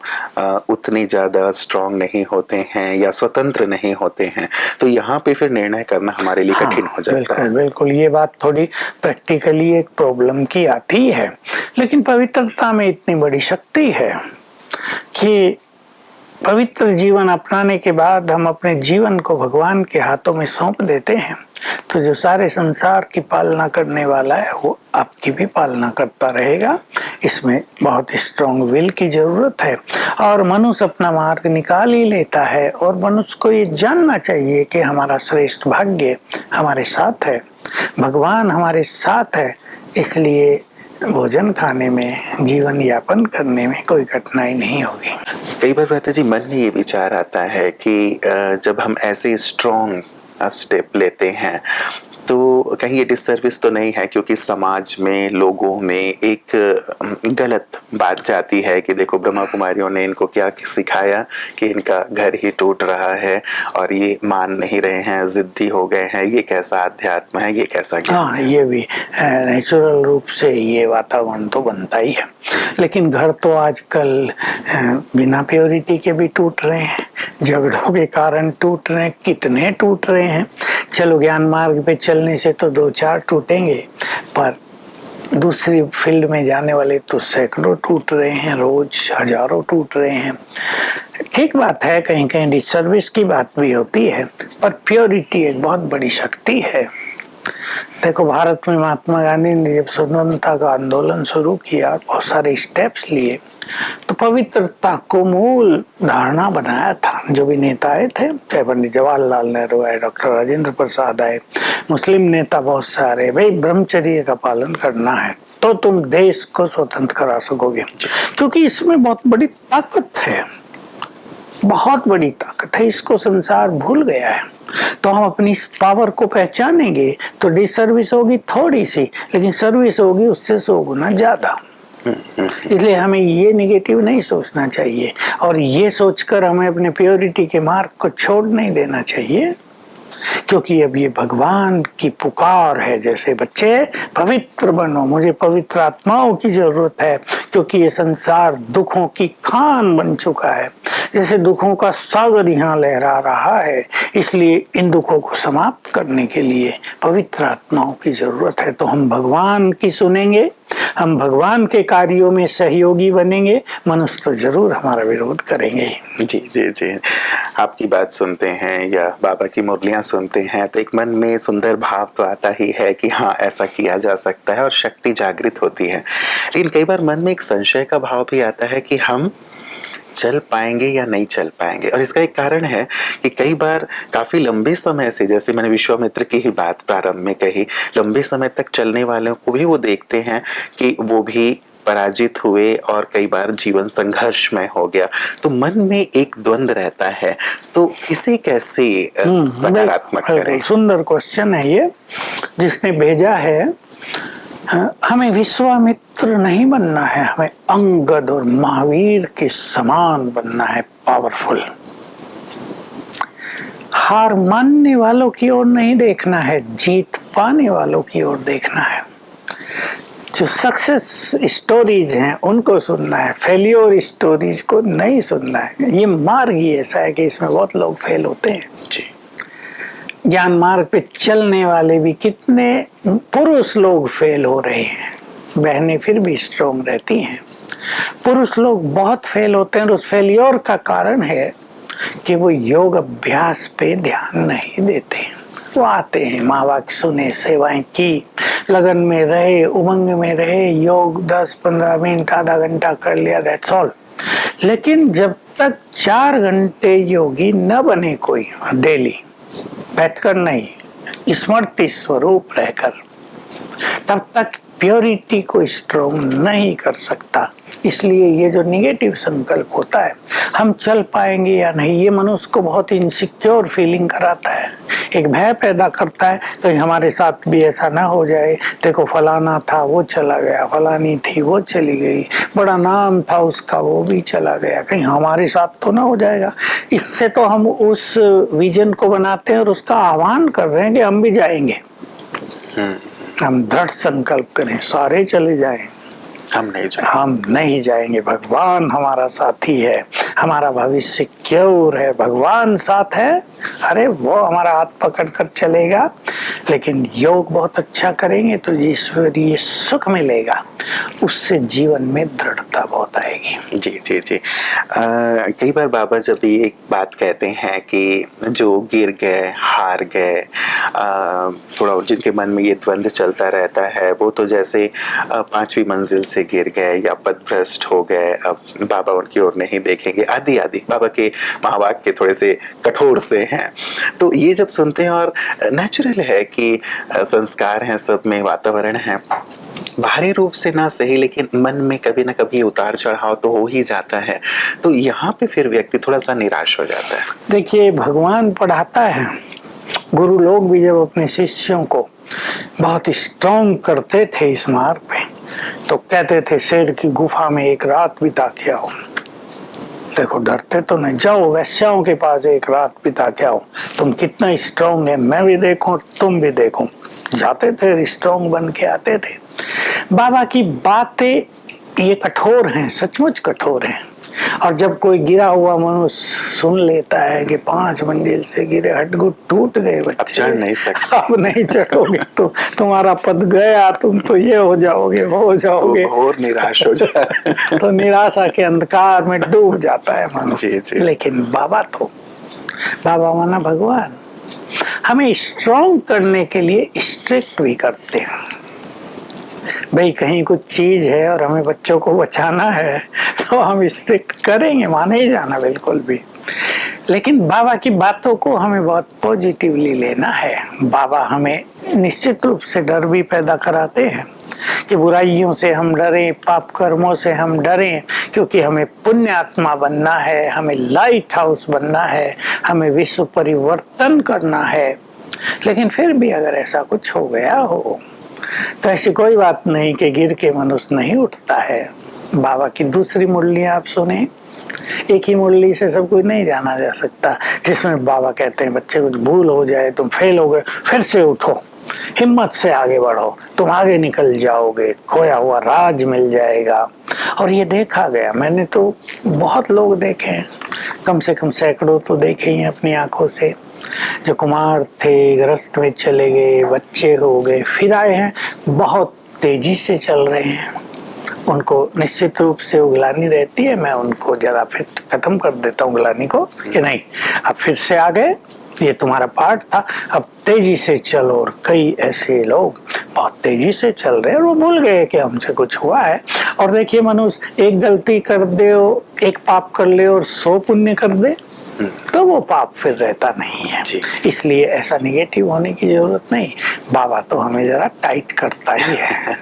उतने ज़्यादा स्ट्रांग नहीं होते हैं या स्वतंत्र नहीं होते हैं, तो यहाँ पे फिर निर्णय करना हमारे लिए कठिन हो जाता बिल्कुल, है। बिल्कुल, ये बात थोड़ी प्रैक्टिकली एक प्रॉब्लम की आती है, लेकिन पवित्रता में इतनी बड़ी शक्ति है कि पवित्र जीवन अपनाने के बाद हम अपने जीवन को भगवान के हाथों में सौंप देते हैं, तो जो सारे संसार की पालना करने वाला है वो आपकी भी पालना करता रहेगा। इसमें बहुत स्ट्रॉन्ग विल की जरूरत है और मनुष्य अपना मार्ग निकाल ही लेता है। और मनुष्य को ये जानना चाहिए कि हमारा श्रेष्ठ भाग्य हमारे साथ है, भगवान हमारे साथ है, इसलिए भोजन खाने में, जीवन यापन करने में कोई कठिनाई नहीं होगी। कई बार रहता जी मन में ये विचार आता है कि जब हम ऐसे स्ट्रॉन्ग स्टेप लेते हैं तो कहीं ये डिससर्विस तो नहीं है, क्योंकि समाज में लोगों में एक गलत बात जाती है कि देखो ब्रह्मा कुमारियों ने इनको क्या सिखाया कि इनका घर ही टूट रहा है और ये मान नहीं रहे हैं, जिद्दी हो गए हैं, ये कैसा अध्यात्म है, ये कैसा ज्ञान हाँ, ये भी नेचुरल रूप से ये वातावरण तो बनता ही है, लेकिन घर तो आजकल बिना प्योरिटी के भी टूट रहे हैं, झगड़ों के कारण टूट रहे हैं, कितने टूट रहे हैं। चलो ज्ञान मार्ग पे चलने से तो 2-4 टूटेंगे, पर दूसरी फील्ड में जाने वाले तो सैकड़ों टूट रहे हैं, रोज हजारों टूट रहे हैं। ठीक बात है, कहीं कहीं डिससर्विस की बात भी होती है, पर प्योरिटी एक बहुत बड़ी शक्ति है। देखो, भारत में महात्मा गांधी ने जब स्वतंत्रता का आंदोलन शुरू किया, बहुत सारे स्टेप्स लिए, तो पवित्रता को मूल धारणा बनाया था। जो भी नेता आए थे, चाहे पंडित जवाहरलाल नेहरू आए, डॉक्टर राजेंद्र प्रसाद आए, मुस्लिम नेता बहुत सारे, भाई ब्रह्मचर्य का पालन करना है तो तुम देश को स्वतंत्र करा सकोगे, क्योंकि इसमें बहुत बड़ी ताकत है, बहुत बड़ी ताकत है। इसको संसार भूल गया है, तो हम अपनी इस पावर को पहचानेंगे तो डिसर्विस होगी थोड़ी सी, लेकिन सर्विस होगी उससे 100 गुना ज्यादा। इसलिए हमें ये निगेटिव नहीं सोचना चाहिए और ये सोचकर हमें अपने प्योरिटी के मार्ग को छोड़ नहीं देना चाहिए, क्योंकि अब ये भगवान की पुकार है। जैसे बच्चे पवित्र बनो, मुझे पवित्र आत्माओं की जरूरत है, क्योंकि ये संसार दुखों की खान बन चुका है। जैसे दुखों का सागर यहाँ लहरा रहा है, इसलिए इन दुखों को समाप्त करने के लिए पवित्र आत्माओं की जरूरत है। तो हम भगवान की सुनेंगे, हम भगवान के कार्यों में सहयोगी बनेंगे, मनुष्य तो जरूर हमारा विरोध करेंगे। जी जी जी, आपकी बात सुनते हैं या बाबा की मुरलियां सुनते हैं तो एक मन में सुंदर भाव तो आता ही है कि हाँ, ऐसा किया जा सकता है और शक्ति जागृत होती है। लेकिन कई बार मन में एक संशय का भाव भी आता है कि हम चल पाएंगे या नहीं चल पाएंगे। और इसका एक कारण है कि कई बार काफी लंबे समय से, जैसे मैंने विश्वामित्र की ही बात प्रारंभ में कही, लंबे समय तक चलने वालों को भी वो देखते हैं कि वो भी पराजित हुए और कई बार जीवन संघर्षमय हो गया, तो मन में एक द्वंद्व रहता है। तो इसे कैसे सकारात्मक करें? सुंदर क्वेश्चन है ये जिसने भेजा है। हमें विश्वामित्र नहीं बनना है, हमें अंगद और महावीर के समान बनना है, पावरफुल। हार मानने वालों की ओर नहीं देखना है, जीत पाने वालों की ओर देखना है। जो सक्सेस स्टोरीज हैं उनको सुनना है, फेलियर स्टोरीज को नहीं सुनना है। ये मार्ग ही ऐसा है कि इसमें बहुत लोग फेल होते हैं। जी, ज्ञान मार्ग पे चलने वाले भी कितने पुरुष लोग फेल हो रहे हैं, बहनें फिर भी स्ट्रॉन्ग रहती हैं। पुरुष लोग बहुत फेल होते हैं और उस फेलियर का कारण है कि वो योग अभ्यास पे ध्यान नहीं देते हैं। वो आते हैं, माँ बाप सुने, सेवाएं की, लगन में रहे, उमंग में रहे, योग 10-15 मिनट, आधा घंटा कर लिया, दैट्स ऑल। लेकिन जब तक 4 घंटे योगी न बने कोई डेली, बैठकर नहीं, स्मृति स्वरूप रहकर, तब तक प्योरिटी को स्ट्रॉन्ग नहीं कर सकता। इसलिए ये जो निगेटिव संकल्प होता है, हम चल पाएंगे या नहीं, ये मनुष्य को बहुत इनसिक्योर फीलिंग कराता है, एक भय पैदा करता है कहीं हमारे साथ भी ऐसा ना हो जाए। देखो फलाना था वो चला गया, फलानी थी वो चली गई, बड़ा नाम था उसका वो भी चला गया, कहीं हमारे साथ तो ना हो जाएगा। इससे तो हम उस विजन को बनाते हैं और उसका आह्वान कर रहे हैं कि हम भी जाएंगे। हम दृढ़ संकल्प करें, सारे चले जाएं, हम नहीं जाएंगे, भगवान हमारा साथी है, हमारा भविष्य सिक्योर है, भगवान साथ है, अरे वो हमारा हाथ पकड़ कर चलेगा। लेकिन योग बहुत अच्छा करेंगे तो ईश्वरीय सुख मिलेगा, उससे जीवन में दृढ़ता बहुत आएगी। जी जी जी। कई बार बाबा जब ये एक बात कहते हैं कि जो गिर गए, हार गए, थोड़ा जिनके मन में ये द्वंद्व चलता रहता है, वो तो जैसे 5वीं मंजिल से गिर गए या पथभ्रष्ट हो गए, अब बाबा उनकी ओर नहीं देखेंगे, आदि आदि। बाबा के महावाक्य थोड़े से कठोर से हैं, तो ये जब सुनते हैं, और नेचुरल है कि संस्कार हैं सब में, वातावरण है, बाहरी रूप से ना सही लेकिन मन में कभी ना कभी उतार चढ़ाव तो हो ही जाता है, तो यहाँ पे फिर व्यक्ति थोड़ा सा निराश हो जाता है। देखिए, भगवान पढ़ाता है, गुरु लोग भी जब अपने शिष्यों को बहुत स्ट्रॉन्ग करते थे इस मार्ग पे, तो कहते थे शेर की गुफा में एक रात बिता के आओ। देखो, डरते तो नहीं, जाओ वैश्याओं के पास एक रात बिता के आओ, तुम कितना स्ट्रॉन्ग है, मैं भी देखूं तुम भी देखो। जाते थे, स्ट्रॉन्ग बन के आते थे। बाबा की बातें ये कठोर हैं, सचमुच कठोर हैं। और जब कोई गिरा हुआ मनुष्य सुन लेता है कि 5 मंजिल से गिरे, हड्डगुट टूट गए बच्चे, अब चढ़ नहीं सकते, अब नहीं चढ़ोगे तो तुम्हारा पद गया, तुम तो ये हो जाओगे, वो हो जाओगे, तो और निराश हो जाए। तो निराशा के अंधकार में डूब जाता है मनुष्य। जी जी। लेकिन बाबा माना भगवान हमें स्ट्रॉन्ग करने के लिए स्ट्रिक्ट भी करते हैं। भाई कहीं कुछ चीज है और हमें बच्चों को बचाना है तो हम स्ट्रिक्ट करेंगे, माने ही जाना बिल्कुल भी। लेकिन बाबा की बातों को हमें बहुत पॉजिटिवली लेना है। बाबा हमें निश्चित रूप से डर भी पैदा कराते हैं कि बुराइयों से हम डरें, पाप कर्मों से हम डरें, क्योंकि हमें पुण्य आत्मा बनना है, हमें लाइट हाउस बनना है, हमें विश्व परिवर्तन करना है। लेकिन फिर भी अगर ऐसा कुछ हो गया हो तो ऐसी कोई बात नहीं कि गिर के मनुष्य नहीं उठता है। बाबा की दूसरी मुरली आप सुने, एक ही मुरली से सब कुछ नहीं जाना जा सकता, जिसमें बाबा कहते हैं बच्चे कुछ भूल हो जाए, तुम फेल हो गए, फिर से उठो, हिम्मत से आगे बढ़ो, तुम आगे निकल जाओगे, खोया हुआ राज मिल जाएगा। और ये देखा गया, मैंने तो बहुत लोग देखे हैं, कम से कम सैकड़ों तो देखे ही अपनी आंखों से, जो कुमार थे, गृहस्थ में चले गए, बच्चे हो गए, फिर आए हैं, बहुत तेजी से चल रहे हैं। उनको निश्चित रूप से उगलानी रहती है, मैं उनको जरा फिर खत्म कर देता हूँ उगलानी को कि नहीं, अब फिर से आ गए, ये तुम्हारा पार्ट था, अब तेजी से चलो। और कई ऐसे लोग बहुत तेजी से चल रहे हैं और वो भूल गए कि हमसे कुछ हुआ है। और देखिए, मनुष्य एक गलती कर दे, एक पाप कर ले और 100 पुण्य कर दे तो वो पाप फिर रहता नहीं है। इसलिए ऐसा निगेटिव होने की जरूरत नहीं, बाबा तो हमें जरा टाइट करता ही है।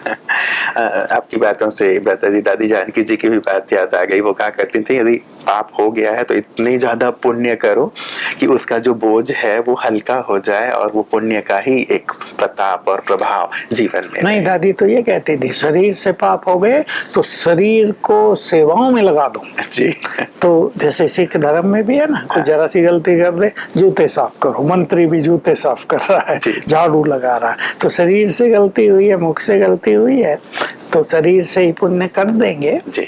आपकी बातों से ब्रता जी दादी जानकी जी की भी बात याद आ गई। वो कहा करती थी, यदि पाप हो गया है तो इतनी ज्यादा पुण्य करो कि उसका जो बोझ है वो हल्का हो जाए और वो पुण्य का ही एक प्रताप और प्रभाव जीवन में। नहीं, दादी तो ये कहती थी, शरीर से पाप हो गए तो शरीर को सेवाओं में लगा दो। जी। तो जैसे सिख धर्म में भी है ना, कोई जरा सी गलती कर दे, जूते साफ करो, मंत्री भी जूते साफ कर रहा है, झाड़ू लगा रहा है, तो शरीर से गलती हुई है, मुख से गलती हुई है, तो शरीर से ही पुण्य कर देंगे जी,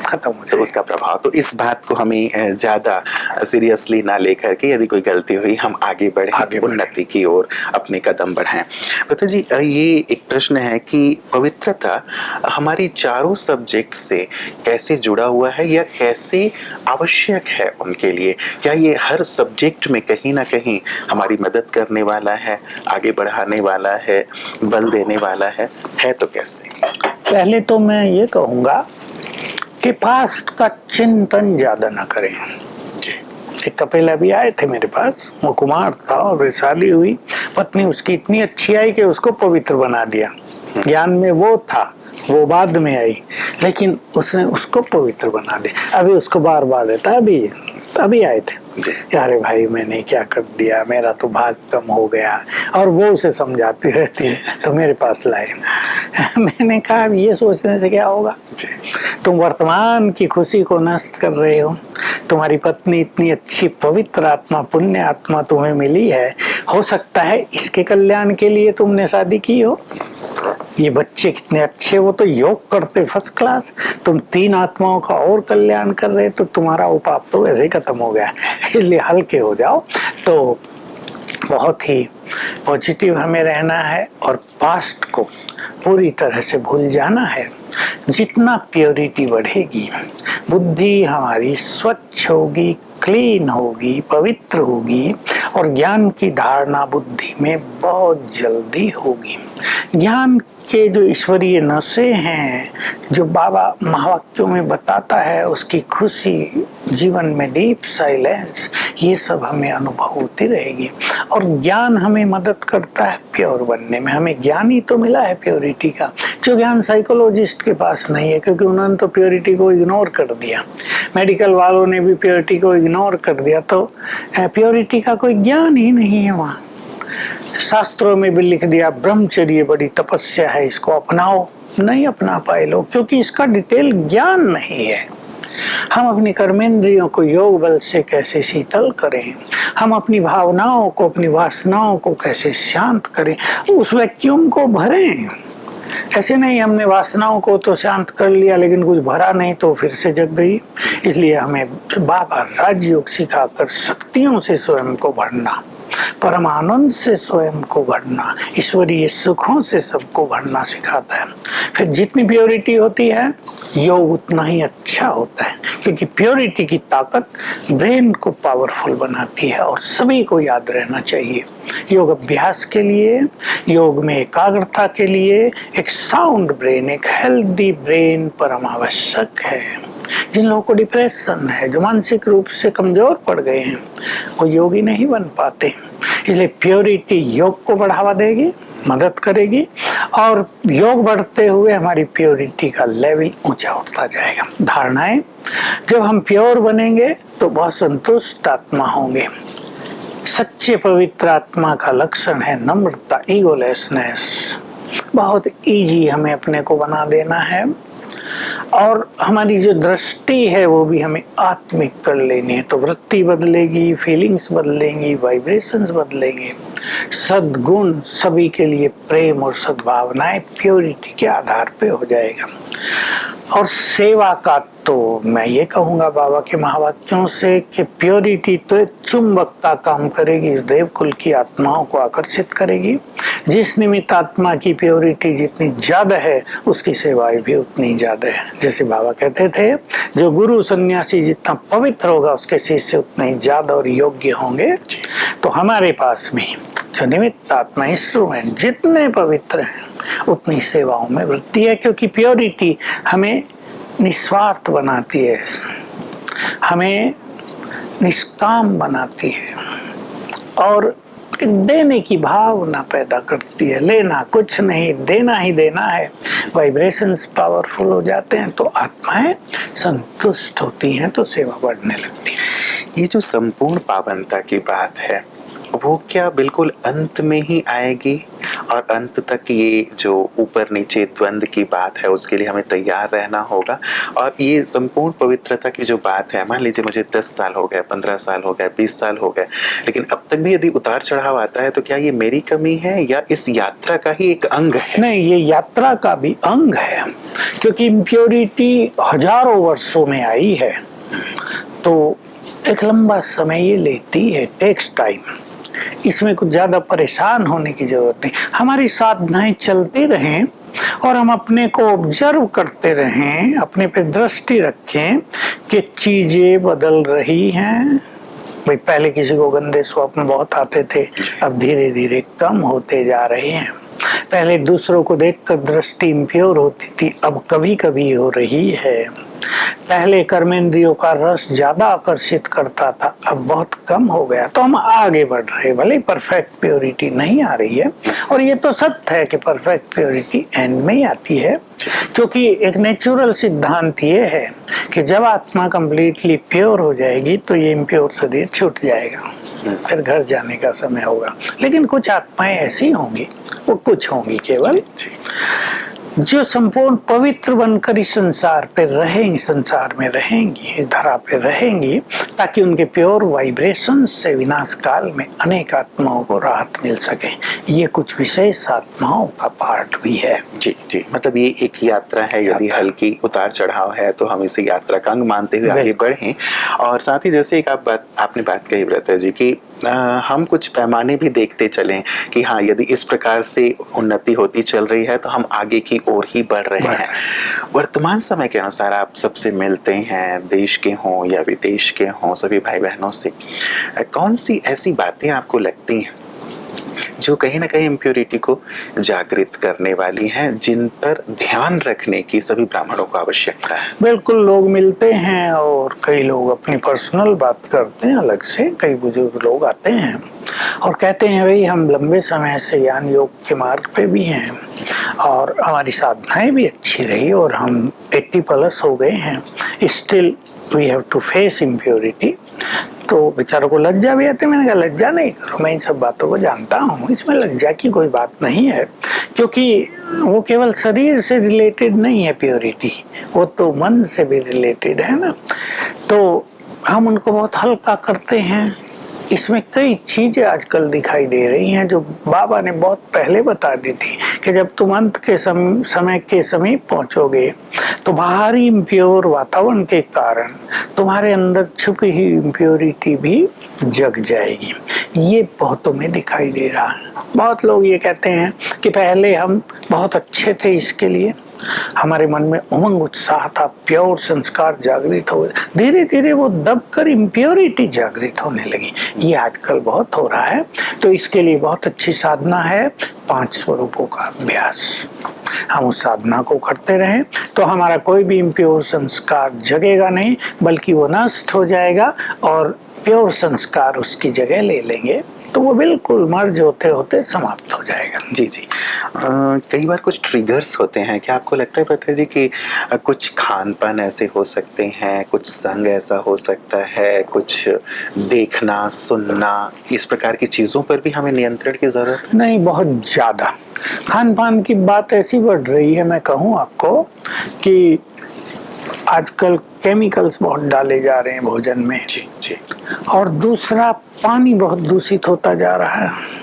खत्म हो जाए उसका प्रभाव। तो इस बात को हमें ज्यादा सीरियसली ना लेकर के, यदि कोई गलती हुई हम आगे बढ़े, उन्नति की ओर अपने कदम बढ़ाएं। पता जी, ये एक प्रश्न है कि पवित्रता हमारी चारों सब्जेक्ट से कैसे जुड़ा हुआ है या कैसे आवश्यक है उनके लिए? क्या ये हर सब्जेक्ट में कहीं ना कहीं हमारी मदद करने वाला है, आगे बढ़ाने वाला है, बल देने वाला है तो कैसे? पहले तो मैं ये कहूँगा कि पास्ट का चिंतन ज्यादा ना करें। एक कपिल अभी आए थे मेरे पास, वो कुमार था और शादी हुई, पत्नी उसकी इतनी अच्छी आई कि उसको पवित्र बना दिया। ज्ञान में वो था, वो बाद में आई, लेकिन उसने उसको पवित्र बना दिया। अभी उसको बार बार रहता, अभी आए थे, अरे भाई मैंने क्या कर दिया, मेरा तो भाग कम हो गया, और वो उसे समझाती रहती है, तो मेरे पास लाए। मैंने कहा ये सोचने से क्या होगा, तुम वर्तमान की खुशी को नष्ट कर रहे हो। तुम्हारी पत्नी इतनी अच्छी पवित्र आत्मा, पुण्य आत्मा तुम्हें मिली है, हो सकता है इसके कल्याण के लिए तुमने शादी की हो, ये बच्चे कितने अच्छे, वो तो योग करते फर्स्ट क्लास, तुम 3 आत्माओं का और कल्याण कर रहे, तो तुम्हारा वो पाप तो वैसे ही खत्म हो गया, इसलिए हल्के हो जाओ। तो बहुत ही पॉजिटिव हमें रहना है और पास्ट को पूरी तरह से भूल जाना है। जितना प्योरिटी बढ़ेगी, बुद्धि हमारी स्वच्छ होगी, क्लीन होगी, पवित्र होगी और ज्ञान की धारणा बुद्धि में बहुत जल्दी होगी। ज्ञान के जो ईश्वरीय नशे हैं, जो बाबा महावाक्यों में बताता है, उसकी खुशी जीवन में, डीप साइलेंस, ये सब हमें अनुभव होती रहेगी। और ज्ञान हमें मदद करता है प्योर बनने में। हमें ज्ञान ही तो मिला है प्योरिटी का, जो ज्ञान साइकोलॉजिस्ट के पास नहीं है, क्योंकि उन्होंने तो प्योरिटी को इग्नोर कर दिया। मेडिकल वालों ने भी प्योरिटी को इग्नोर कर दिया, तो प्योरिटी का कोई ज्ञान ही नहीं है वहाँ। शास्त्रों में भी लिख दिया ब्रह्मचर्य बड़ी तपस्या है, इसको अपनाओ, नहीं अपना पाए लोग, क्योंकि इसका डिटेल ज्ञान नहीं है। हम अपनी कर्मेंद्रियों को योग बल से कैसे शीतल करें, हम अपनी भावनाओं को, अपनी वासनाओं को कैसे शांत करें, उस वैक्यूम को भरें। ऐसे नहीं हमने वासनाओं को तो शांत कर लिया लेकिन कुछ भरा नहीं तो फिर से जग गई। इसलिए हमें बाबा राजयोग सिखाकर शक्तियों से स्वयं को भरना, परमानंद से स्वयं को भरना, ईश्वरीय सुखों से सबको भरना सिखाता है। फिर जितनी प्योरिटी होती है, योग उतना ही अच्छा होता है, क्योंकि प्योरिटी की ताकत ब्रेन को पावरफुल बनाती है। और सभी को याद रहना चाहिए, योग अभ्यास के लिए, योग में एकाग्रता के लिए एक साउंड ब्रेन, एक हेल्दी ब्रेन परम आवश्यक है। जिन लोगों को डिप्रेशन है, जो मानसिक रूप से कमजोर पड़ गए हैं, वो योगी नहीं बन पाते। इसलिए प्योरिटी योग को बढ़ावा देगी, मदद करेगी, और योग बढ़ते हुए हमारी प्योरिटी का लेवल ऊंचा उठता जाएगा। धारणाएं, जब हम प्योर बनेंगे तो बहुत संतुष्ट आत्मा होंगे। सच्चे पवित्र आत्मा का लक्षण है नम्रता, ईगोलेसनेस। बहुत इजी हमें अपने को बना देना है, और हमारी जो दृष्टि है वो भी हमें आत्मिक कर लेनी है। तो वृत्ति बदलेगी, फीलिंग्स बदलेंगी, वाइब्रेशंस बदलेंगे। सद्गुण सभी के लिए प्रेम और सद्भावनाएं प्योरिटी के आधार पे हो जाएगा। और सेवा का तो मैं ये कहूँगा बाबा के महावाक्यों से कि प्योरिटी तो एक चुंबक का काम करेगी, देवकुल की आत्माओं को आकर्षित करेगी। जिस निमित्त आत्मा की प्योरिटी जितनी ज्यादा है, उसकी सेवाएं भी उतनी ज्यादा है। जैसे बाबा कहते थे, जो गुरु सन्यासी जितना पवित्र होगा, उसके शिष्य उतने ही ज्यादा और योग्य होंगे। तो हमारे पास भी जो निमित्त आत्मा, इंस्ट्रूमेंट जितने पवित्र हैं, उतनी सेवाओं में वृद्धि है, क्योंकि प्योरिटी हमें निस्वार्थ बनाती है, हमें निष्काम बनाती है और देने की भावना पैदा करती है। लेना कुछ नहीं, देना ही देना है। वाइब्रेशंस पावरफुल हो जाते हैं तो आत्माएं संतुष्ट होती हैं, तो सेवा बढ़ने लगती है। ये जो संपूर्ण पावनता की बात है, वो क्या बिल्कुल अंत में ही आएगी, और अंत तक ये जो ऊपर नीचे द्वंद की बात है उसके लिए हमें तैयार रहना होगा? और ये संपूर्ण पवित्रता की जो बात है, मान लीजिए मुझे 10 साल हो गए, 15 साल हो गए, 20 साल हो गए, लेकिन अब तक भी यदि उतार चढ़ाव आता है, तो क्या ये मेरी कमी है या इस यात्रा का ही एक अंग है? नहीं, ये यात्रा का भी अंग है, क्योंकि इम्प्योरिटी हजारों वर्षों में आई है, तो एक लंबा समय ये लेती है, टेक्स टाइम। इसमें कुछ ज्यादा परेशान होने की जरूरत नहीं। हमारी साधनाएं चलती रहें और हम अपने को ऑब्जर्व करते रहें, अपने पे दृष्टि रखें कि चीजें बदल रही हैं। भाई पहले किसी को गंदे स्वप्न बहुत आते थे, अब धीरे धीरे कम होते जा रहे हैं। पहले दूसरों को देखकर दृष्टि इम्प्योर होती थी, अब कभी कभी हो रही है। पहले कर्मेंद्रियों का रस ज्यादा आकर्षित करता था, अब बहुत कम हो गया। तो हम आगे बढ़ रहे, भले परफेक्ट प्योरिटी नहीं आ रही है, और ये तो सत्य है कि परफेक्ट प्योरिटी एंड में ही आती है, क्योंकि एक नेचुरल सिद्धांत ये है कि जब आत्मा कंप्लीटली प्योर हो जाएगी तो ये इम्प्योर शरीर छूट जाएगा, फिर घर जाने का समय होगा। लेकिन कुछ आत्माएं ऐसी होंगी, वो कुछ होंगी केवल, जो संपूर्ण पवित्र बनकर इस संसार पे रहेंगी, संसार में रहेंगी, इस धरा पे रहेंगी, ताकि उनके प्योर वाइब्रेशन से विनाश काल में अनेक आत्माओं को राहत मिल सके। ये कुछ विशेष आत्माओं का पार्ट भी है। जी जी, मतलब ये एक यात्रा है, यदि हल्की उतार चढ़ाव है तो हम इसे यात्रा का अंग मानते हुए आगे बढ़ें। और साथ ही जैसे एक आपने बात कही व्रता जी की हम कुछ पैमाने भी देखते चलें कि हाँ, यदि इस प्रकार से उन्नति होती चल रही है तो हम आगे की ओर ही बढ़ रहे हैं। वर्तमान समय के अनुसार आप सबसे मिलते हैं, देश के हों या विदेश के हों, सभी भाई बहनों से कौन सी ऐसी बातें आपको लगती हैं जो कहीं ना कहीं इम्प्योरिटी को जागृत करने वाली हैं, जिन पर ध्यान रखने की सभी ब्राह्मणों को आवश्यकता है? बिल्कुल, लोग मिलते हैं और कई लोग अपनी पर्सनल बात करते हैं अलग से। कई बुजुर्ग लोग आते हैं और कहते हैं भाई हम लंबे समय से ज्ञान योग के मार्ग पे भी हैं और हमारी साधनाएं भी अच्छी रही और हम 80+ हो गए हैं, still we have to face impurity. तो बेचारों को लज्जा भी आती है। मैंने कहा लज्जा नहीं करो, मैं इन सब बातों को जानता हूँ, इसमें लज्जा की कोई बात नहीं है, क्योंकि वो केवल शरीर से रिलेटेड नहीं है प्योरिटी, वो तो मन से भी रिलेटेड है ना। तो हम उनको बहुत हल्का करते हैं। इसमें कई चीजें आजकल दिखाई दे रही हैं जो बाबा ने बहुत पहले बता दी थी कि जब तुम अंत के समय के समीप पहुंचोगे तो बाहरी इम्प्योर वातावरण के कारण तुम्हारे अंदर छुपी हुई इम्प्योरिटी भी जग जाएगी। ये बहुतों में दिखाई दे रहा है। बहुत लोग ये कहते हैं कि पहले हम बहुत अच्छे थे, इसके लिए हमारे मन में उमंग उत्साह था, प्योर संस्कार जागृत हो, धीरे धीरे वो दबकर इम्प्योरिटी जागृत होने लगी। ये आजकल बहुत हो रहा है। तो इसके लिए बहुत अच्छी साधना है 5 स्वरूपों का अभ्यास। हम उस साधना को करते रहें तो हमारा कोई भी इम्प्योर संस्कार जगेगा नहीं, बल्कि वो नष्ट हो जाएगा और प्योर संस्कार उसकी जगह ले लेंगे, तो वो बिल्कुल मर्ज होते होते समाप्त हो जाएगा। जी जी, कई बार कुछ ट्रिगर्स होते हैं। क्या आपको लगता है पता जी कि कुछ खान पान ऐसे हो सकते हैं, कुछ संग ऐसा हो सकता है, कुछ देखना सुनना, इस प्रकार की चीज़ों पर भी हमें नियंत्रण की ज़रूरत? नहीं, बहुत ज़्यादा खान पान की बात ऐसी बढ़ रही है, मैं कहूँ आपको कि आजकल केमिकल्स बहुत डाले जा रहे हैं भोजन में। जी जी। और दूसरा, पानी बहुत दूषित होता जा रहा है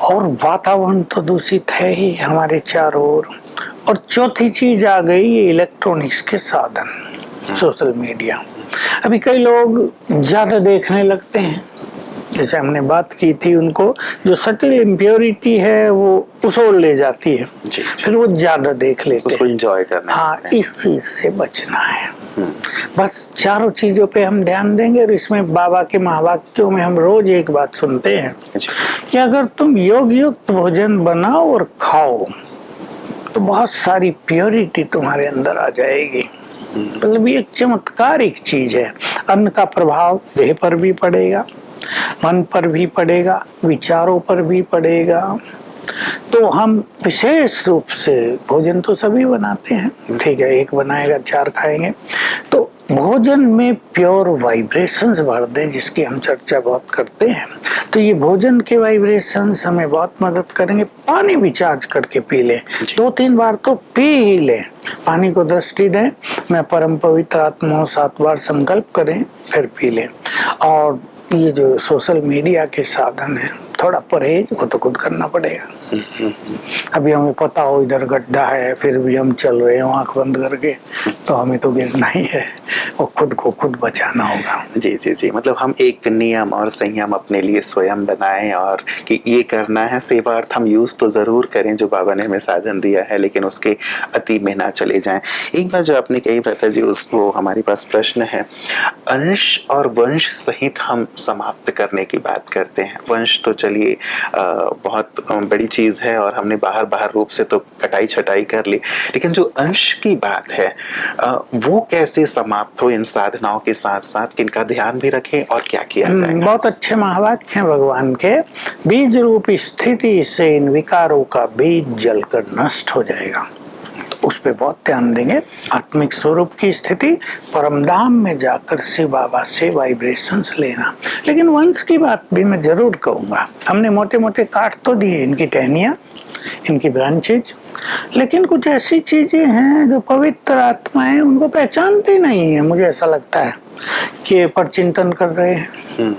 और वातावरण तो दूषित है ही हमारे चारों ओर। और चौथी चीज आ गई ये इलेक्ट्रॉनिक्स के साधन, सोशल मीडिया। अभी कई लोग ज्यादा देखने लगते हैं, जैसे हमने बात की थी, उनको जो सटल इम्प्योरिटी है वो उसोड़ ले जाती है, फिर वो ज्यादा देख लेते उसको एंजॉय करना। हाँ, इस चीज से बचना है। बस चारों चीजों पे हम ध्यान देंगे। और इसमें बाबा के महावाक्यों में हम रोज एक बात सुनते हैं कि अगर तुम योग युक्त भोजन बनाओ और खाओ तो बहुत सारी प्योरिटी तुम्हारे अंदर आ जाएगी। मतलब ये एक चमत्कारिक चीज है। अन्न का प्रभाव देह पर भी पड़ेगा, मन पर भी पड़ेगा, विचारों पर भी पड़ेगा। तो हम विशेष रूप से भोजन तो सभी बनाते हैं, ठीक है, एक बनाएगा 4 खाएंगे। तो भोजन में प्योर वाइब्रेशंस भर दें, जिसकी हम चर्चा बहुत करते हैं। तो ये भोजन के वाइब्रेशंस हमें बहुत मदद करेंगे। पानी भी चार्ज करके पी लें, 2-3 बार तो पी ही लें। पानी को दृष्टि दें, मैं परम पवित्र आत्मा हूं 7 बार संकल्प करें, फिर पी लें। और ये जो सोशल मीडिया के साधन है, थोड़ा परहेज वो तो खुद करना पड़ेगा। अभी हमें पता हो इधर गड्ढा है, फिर भी हम चल रहे हो आंख बंद करके, तो हमें तो गिरना ही है। वो खुद को खुद बचाना होगा। जी जी जी, मतलब हम एक नियम और संयम अपने लिए स्वयं बनाएं और कि ये करना है। सेवार्थ हम यूज तो जरूर करें जो बाबा ने हमें साधन दिया है, लेकिन उसके अति में ना चले जाएं। एक बार जो आपने कही व्रता जी, वो हमारे पास प्रश्न है, अंश और वंश सहित हम समाप्त करने की बात करते हैं। वंश तो चलिए बहुत बड़ी चीज है और हमने बाहर रूप से तो कटाई छटाई कर ली, लेकिन जो अंश की बात है वो कैसे समाप्त हो इन साधनाओं के साथ साथ, किनका ध्यान भी रखें और क्या किया जाए? बहुत अच्छे महावाक्य हैं भगवान के। बीज रूप स्थिति से इन विकारों का बीज जलकर नष्ट हो जाएगा, तो उस पे बहुत ध्यान देंगे। आत्मिक स्वरूप की स्थिति, परमधाम में जाकर शिव बाबा से वाइब्रेशंस लेना। लेकिन वंश की बात भी मैं जरूर कहूंगा। हमने मोटे मोटे काट तो दिए, इनकी टहनियां, इनकी ब्रांचेज, लेकिन कुछ ऐसी चीजें हैं जो पवित्र आत्माएं उनको पहचानती नहीं है। मुझे ऐसा लगता है कि पर चिंतन कर रहे हैं,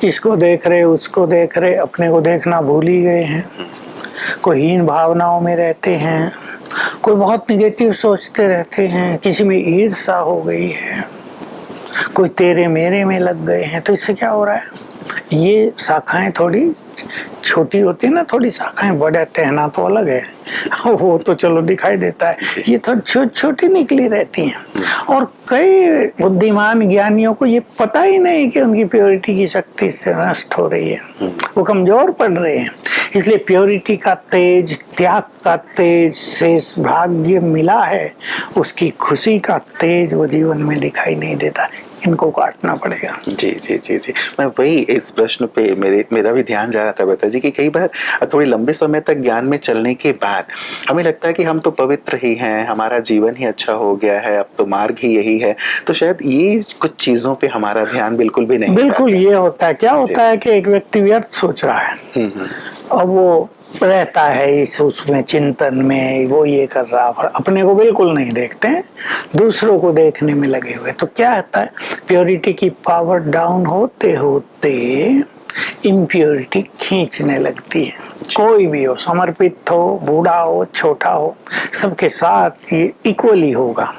इसको देख रहे, उसको देख रहे, अपने को देखना भूल ही गए हैं। कोई हीन भावनाओं में रहते हैं, कोई बहुत निगेटिव सोचते रहते हैं, किसी में ईर्ष्या हो गई है, कोई तेरे मेरे में लग गए हैं। तो इससे क्या हो रहा है, ये शाखाएं थोड़ी छोटी होती है ना, थोड़ी शाखाएं, बड़ा टहना तो अलग है वो तो चलो दिखाई देता है, ये थोड़ी छोटी निकली रहती हैं। और कई बुद्धिमान ज्ञानियों को ये पता ही नहीं कि उनकी प्योरिटी की शक्ति से नष्ट हो रही है, वो कमजोर पड़ रहे हैं। इसलिए प्योरिटी का तेज, त्याग का तेज, शेष भाग्य मिला है, उसकी खुशी का तेज वो जीवन में दिखाई नहीं देता। इनको काटना पड़ेगा। जी जी जी जी, मैं वही इस प्रश्न पे मेरा भी ध्यान जा रहा था बेटा जी कि कई बार थोड़ी लंबे समय तक ज्ञान में चलने के बाद हमें लगता है कि हम तो पवित्र ही हैं, हमारा जीवन ही अच्छा हो गया है, अब तो मार्ग ही यही है, तो शायद ये कुछ चीजों पे हमारा ध्यान बिल्कुल भी नहीं। बिल्कुल ये होता है, क्या होता है कि एक व्यक्ति व्यर्थ सोच रहा है और वो रहता है इस उसमें चिंतन में, वो ये कर रहा, अपने को बिल्कुल नहीं देखते हैं, दूसरों को देखने में लगे हुए। तो क्या होता है, प्योरिटी की पावर डाउन होते होते इम्प्योरिटी खींचने लगती है। कोई भी हो, समर्पित हो, बूढ़ा हो, छोटा हो, सबके साथ ये इक्वली होगा।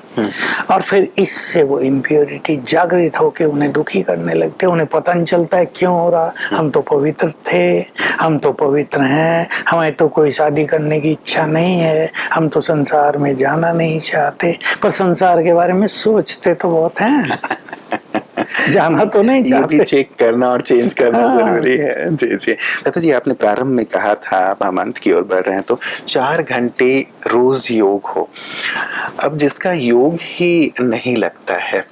और फिर इससे वो इम्प्योरिटी जागृत होकर उन्हें दुखी करने लगते हैं। उन्हें पता नहीं चलता है क्यों हो रहा, हम तो पवित्र थे, हम तो पवित्र हैं, हमें तो कोई शादी करने की इच्छा नहीं है, हम तो संसार में जाना नहीं चाहते, पर संसार के बारे में सोचते तो बहुत हैं जाना तो नहीं चाहते। ये भी चेक करना और चेंज करना जरूरी है। जी जी दादा जी, आपने प्रारंभ में कहा था, अब हम अंत की ओर बढ़ रहे हैं, तो 4 घंटे रोज योग हो। अब जिसका योग ही नहीं लगता है,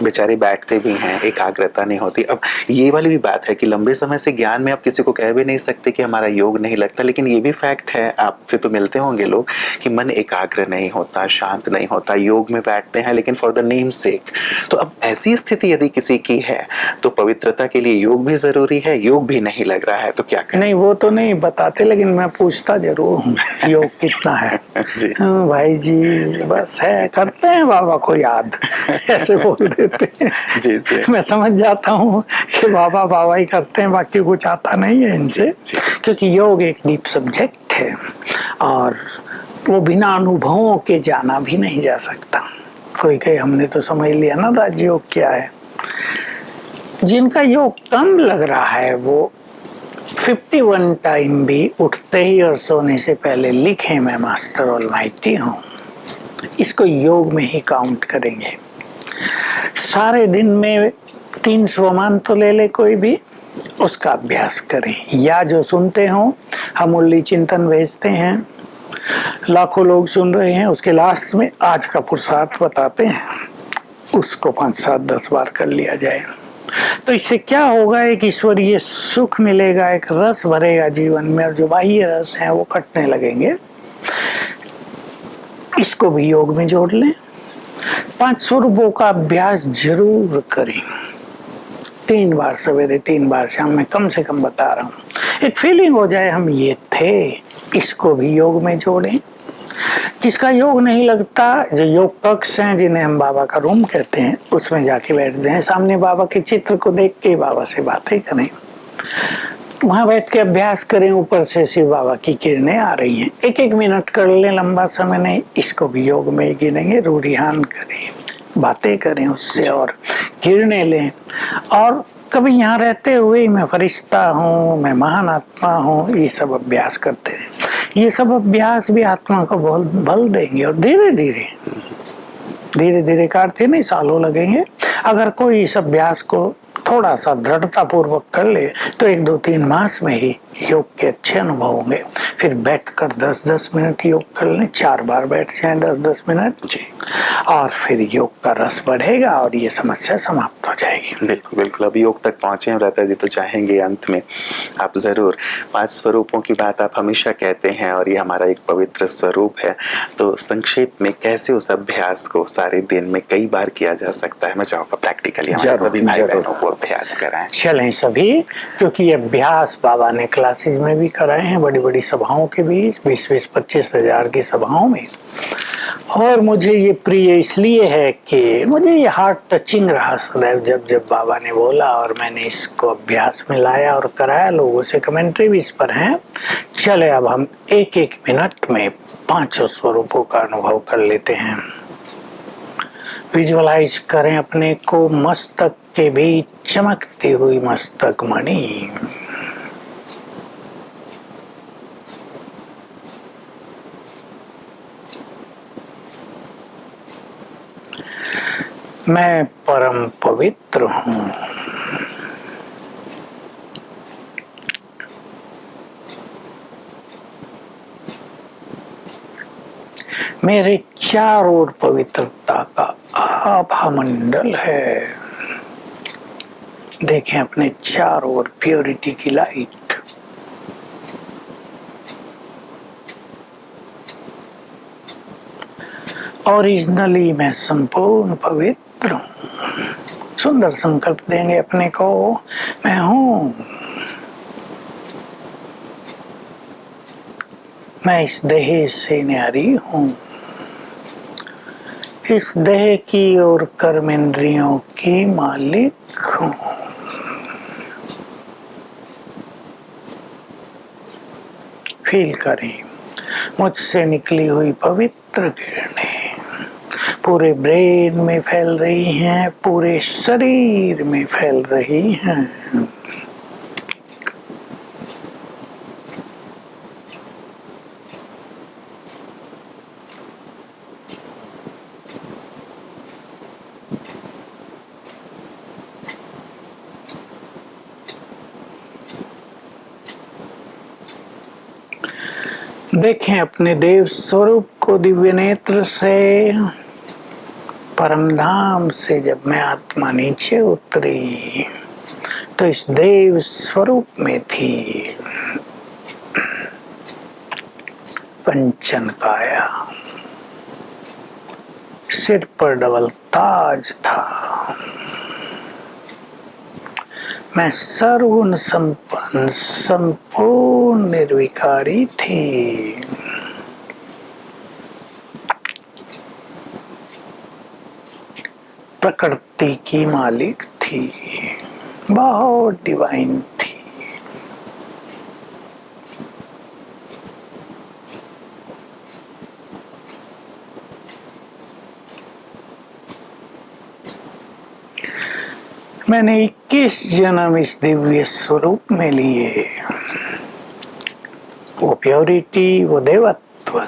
बेचारे बैठते भी हैं, एकाग्रता नहीं होती। अब ये वाली भी बात है कि लंबे समय से ज्ञान में आप किसी को कह भी नहीं सकते कि हमारा योग नहीं लगता, लेकिन ये भी फैक्ट है, आपसे तो मिलते होंगे लोग, कि मन एकाग्र नहीं होता, शांत नहीं होता, योग में बैठते हैं लेकिन फॉर द नेम सेक। तो अब ऐसी स्थिति यदि किसी की है तो पवित्रता के लिए योग भी जरूरी है, योग भी नहीं लग रहा है, तो क्या करें? नहीं, वो तो नहीं बताते, लेकिन मैं पूछता जरूर हूँ योग कितना है जी। भाई जी बस है, करते हैं बाबा को याद ऐसे बोल देते हैं। जी जी, मैं समझ जाता हूँ कि बाबा बाबा ही करते हैं, बाकी कुछ आता नहीं है इनसे, क्योंकि योग एक डीप सब्जेक्ट है और वो बिना अनुभवों के जाना भी नहीं जा सकता। कोई कहे हमने तो समझ लिया ना राजयोग क्या है। जिनका योग कम लग रहा है वो 51 टाइम भी उठते ही और सोने से पहले लिखें मैं मास्टर ऑलमाइटी हूँ, इसको योग में ही काउंट करेंगे। सारे दिन में 3 स्वमान तो ले ले कोई भी, उसका अभ्यास करें। या जो सुनते हो, हम मुरली चिंतन भेजते हैं, लाखों लोग सुन रहे हैं, उसके लास्ट में आज का पुरुषार्थ बताते हैं, उसको 5, 7, 10 बार कर लिया जाए। तो इससे क्या होगा, एक ईश्वरीय सुख मिलेगा, एक रस भरेगा जीवन में, और जो बाह्य रस है वो कटने लगेंगे। इसको भी योग में जोड़ लें। 5 स्वरूपों का अभ्यास जरूर करें, 3 बार सवेरे, 3 बार शाम में, कम से कम बता रहा हूँ। एक फीलिंग हो जाए हम ये थे, इसको भी योग में जोड़ें। जिसका योग नहीं लगता, जो योग कक्ष हैं जिन्हें हम बाबा का रूम कहते हैं, उसमें जाके बैठ जाएं, सामने बाबा के चित्र को देख के बाबा से बातें करें, वहां बैठ के अभ्यास करें। ऊपर से शिव बाबा की किरणें आ रही हैं, 1-1 मिनट कर लें, लंबा समय नहीं, इसको भी योग में ही गिनेंगे। रूढ़ियान करें, बातें करें उससे और किरणें लें। और कभी यहाँ रहते हुए मैं फरिश्ता हूँ, मैं महान आत्मा हूँ, ये सब अभ्यास करते रहे। ये सब अभ्यास भी आत्मा को बहुत बल देंगे और धीरे धीरे का अर्थ नहीं सालों लगेंगे। अगर कोई इस अभ्यास को थोड़ा सा दृढ़ता पूर्वक कर ले तो 1-2-3 मास में ही योग के अच्छे अनुभव होंगे। फिर बैठकर 10-10 मिनट योग कर लें, 4 बार बैठ जाएं 10-10 मिनट जी। और फिर योग का रस बढ़ेगा और ये समस्या समाप्त हो जाएगी। बिल्कुल बिल्कुल। अब योग तक पहुंचे हैं लता जी, तो चाहेंगे अंत में आप जरूर 5 स्वरूपों की बात आप हमेशा कहते हैं और ये हमारा एक पवित्र स्वरूप है, तो संक्षेप में कैसे उस अभ्यास को सारे दिन में कई बार किया जा सकता है, मैं चाहूँगा प्रैक्टिकली हमारे सभी भाई बहनों को अभ्यास कराएं। चलें सभी, क्योंकि ये अभ्यास बाबा ने क्लासेज में भी कराए हैं, बड़ी बड़ी सभाओं के बीच, 20-20, 25 हजार की सभाओं में। और मुझे ये प्रिय इसलिए है कि मुझे ये हार्ट टचिंग रहा सदैव जब जब बाबा ने बोला और मैंने इसको अभ्यास में लाया और कराया। लोगों से कमेंट्री भी इस पर है। चले अब हम एक एक मिनट में 5 स्वरूपों का अनुभव कर लेते हैं। विजुअलाइज करें अपने को मस्तक के बीच चमकती हुई मस्तक मणि। मैं परम पवित्र हूँ। मेरे चारों ओर पवित्रता का आभा मंडल है। देखें अपने चारों ओर प्योरिटी की लाइट। ओरिजिनली मैं संपूर्ण पवित्र हूँ। सुंदर संकल्प देंगे अपने को, मैं हूँ। मैं इस देह से न्यारी हूँ। इस देह की और कर्मेंद्रियों की मालिक हूँ। फील करें मुझसे निकली हुई पवित्र किरणें पूरे ब्रेन में फैल रही हैं, पूरे शरीर में फैल रही हैं। देखें अपने देव स्वरूप को दिव्य नेत्र से। परम धाम से जब मैं आत्मा नीचे उतरी तो इस देव स्वरूप में थी कंचन काया। सिर पर डबल ताज था। मैं सर्वगुण संपन्न संपूर्ण निर्विकारी थी। प्रकृति की मालिक थी, बहुत डिवाइन थी। मैंने 21 जन्म इस दिव्य स्वरूप में लिए। वो प्योरिटी, वो देवत्व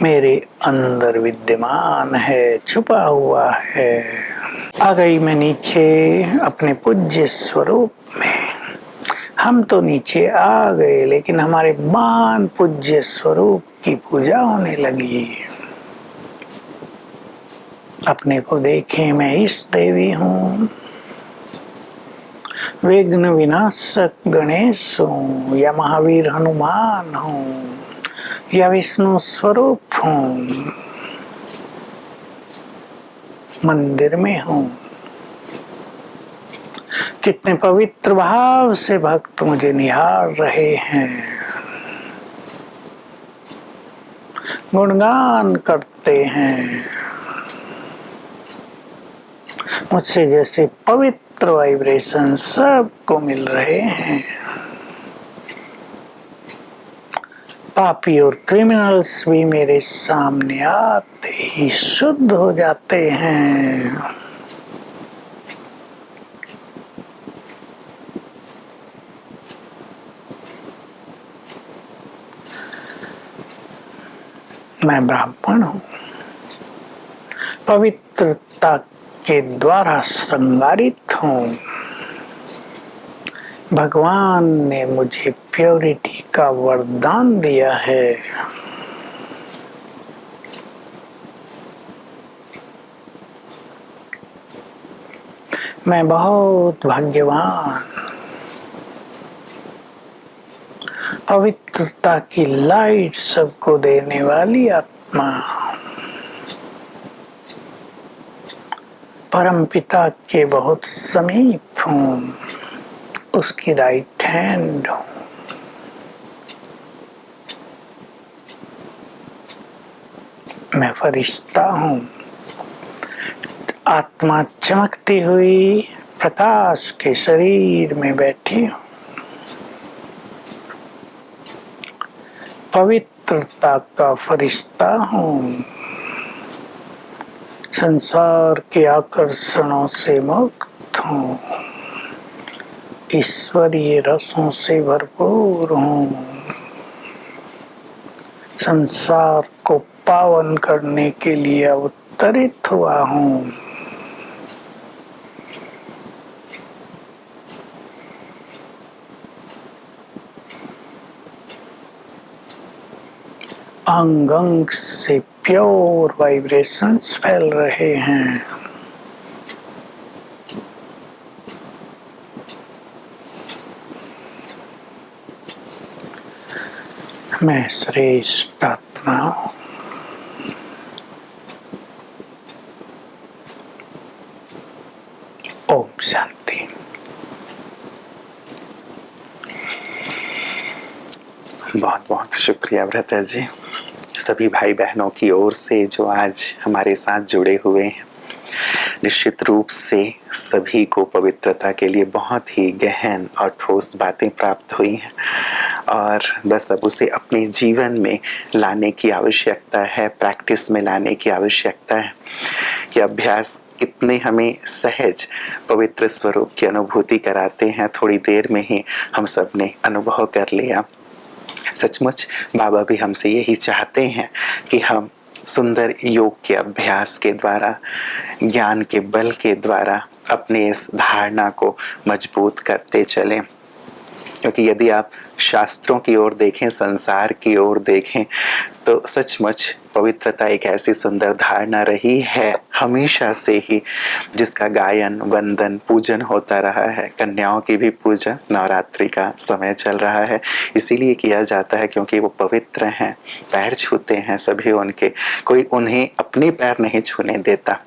मेरे अंदर विद्यमान है, छुपा हुआ है। आ गई मैं नीचे अपने पूज्य स्वरूप में। हम तो नीचे आ गए, लेकिन हमारे महान पूज्य स्वरूप की पूजा होने लगी। अपने को देखें, मैं इष्ट देवी हूँ, विघ्न विनाशक गणेश हूँ, या महावीर हनुमान हूँ, या विष्णु स्वरूप हूँ, मंदिर में हूँ। कितने पवित्र भाव से भक्त मुझे निहार रहे हैं, गुणगान करते हैं। मुझसे जैसे पवित्र वाइब्रेशन सबको मिल रहे हैं। पापी और क्रिमिनल्स भी मेरे सामने आते ही शुद्ध हो जाते हैं। मैं ब्राह्मण हूँ, पवित्रता के द्वारा श्रृंगारित हूँ। भगवान ने मुझे प्योरिटी का वरदान दिया है। मैं बहुत भाग्यवान, पवित्रता की लाइट सबको देने वाली आत्मा, परमपिता के बहुत समीप हूँ, उसकी राइट हैंड हूँ। मैं फरिश्ता हूँ, आत्मा चमकती हुई प्रकाश के शरीर में बैठी हूँ। पवित्रता का फरिश्ता हूँ, संसार के आकर्षणों से मुक्त हूँ, ईश्वरीय रसों से भरपूर हूँ, संसार को पावन करने के लिए अवतरित हुआ हूँ। अंग अंग से प्योर वाइब्रेशंस फैल रहे हैं। मैं श्रेष्ठ आत्मा हूँ। ओम शांति। बहुत बहुत शुक्रिया भ्राता जी, सभी भाई बहनों की ओर से जो आज हमारे साथ जुड़े हुए हैं। निश्चित रूप से सभी को पवित्रता के लिए बहुत ही गहन और ठोस बातें प्राप्त हुई हैं और बस अब उसे अपने जीवन में लाने की आवश्यकता है, प्रैक्टिस में लाने की आवश्यकता है। कि अभ्यास कितने हमें सहज पवित्र स्वरूप की अनुभूति कराते हैं, थोड़ी देर में ही हम सब ने अनुभव कर लिया। सचमुच बाबा भी हमसे यही चाहते हैं कि हम सुंदर योग के अभ्यास के द्वारा, ज्ञान के बल के द्वारा अपने इस धारणा को मजबूत करते चलें। क्योंकि यदि आप शास्त्रों की ओर देखें, संसार की ओर देखें, तो सचमुच पवित्रता एक ऐसी सुंदर धारणा रही है हमेशा से ही, जिसका गायन, वंदन, पूजन होता रहा है। कन्याओं की भी पूजा नवरात्रि का समय चल रहा है, इसीलिए किया जाता है क्योंकि वो पवित्र हैं, पैर छूते हैं सभी उनके, कोई उन्हें अपने पैर नहीं छूने देता।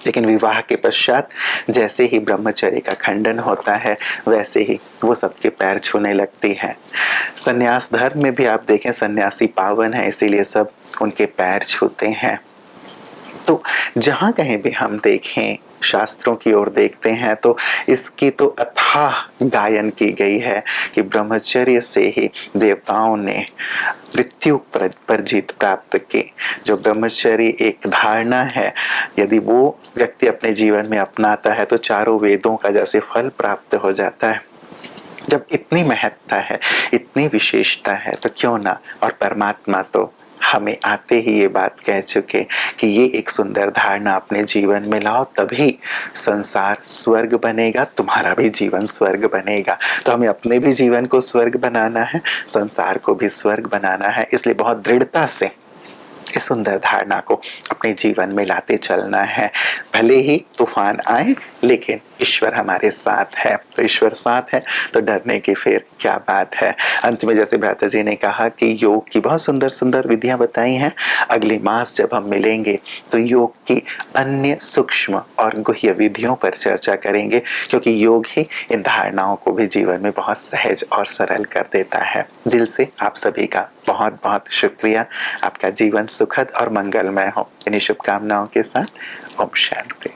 लेकिन विवाह के पश्चात जैसे ही ब्रह्मचर्य का खंडन होता है, वैसे ही वो सबके पैर छूने लगती है। संन्यास धर्म में भी आप देखें, सन्यासी पावन है, इसीलिए सब उनके पैर छूते हैं। तो जहाँ कहीं भी हम देखें, शास्त्रों की ओर देखते हैं, तो इसकी तो अथाह गायन की गई है कि ब्रह्मचर्य से ही देवताओं ने मृत्यु पर जीत प्राप्त की। जो ब्रह्मचर्य एक धारणा है, यदि वो व्यक्ति अपने जीवन में अपनाता है तो चारों वेदों का जैसे फल प्राप्त हो जाता है। जब इतनी महत्ता है, इतनी विशेषता है, तो क्यों ना, और परमात्मा तो हमें आते ही ये बात कह चुके कि ये एक सुंदर धारणा अपने जीवन में लाओ, तभी संसार स्वर्ग बनेगा, तुम्हारा भी जीवन स्वर्ग बनेगा। तो हमें अपने भी जीवन को स्वर्ग बनाना है, संसार को भी स्वर्ग बनाना है। इसलिए बहुत दृढ़ता से इस सुंदर धारणा को अपने जीवन में लाते चलना है। भले ही तूफान आए, लेकिन ईश्वर हमारे साथ है। तो ईश्वर साथ है तो डरने की फिर क्या बात है। अंत में जैसे भ्राता जी ने कहा कि योग की बहुत सुंदर सुंदर विधियां बताई हैं। अगली मास जब हम मिलेंगे तो योग की अन्य सूक्ष्म और गुह्य विधियों पर चर्चा करेंगे, क्योंकि योग ही इन धारणाओं को भी जीवन में बहुत सहज और सरल कर देता है। दिल से आप सभी का बहुत बहुत शुक्रिया। आपका जीवन सुखद और मंगलमय हो। इन्हीं शुभकामनाओं के साथ ओम शांति।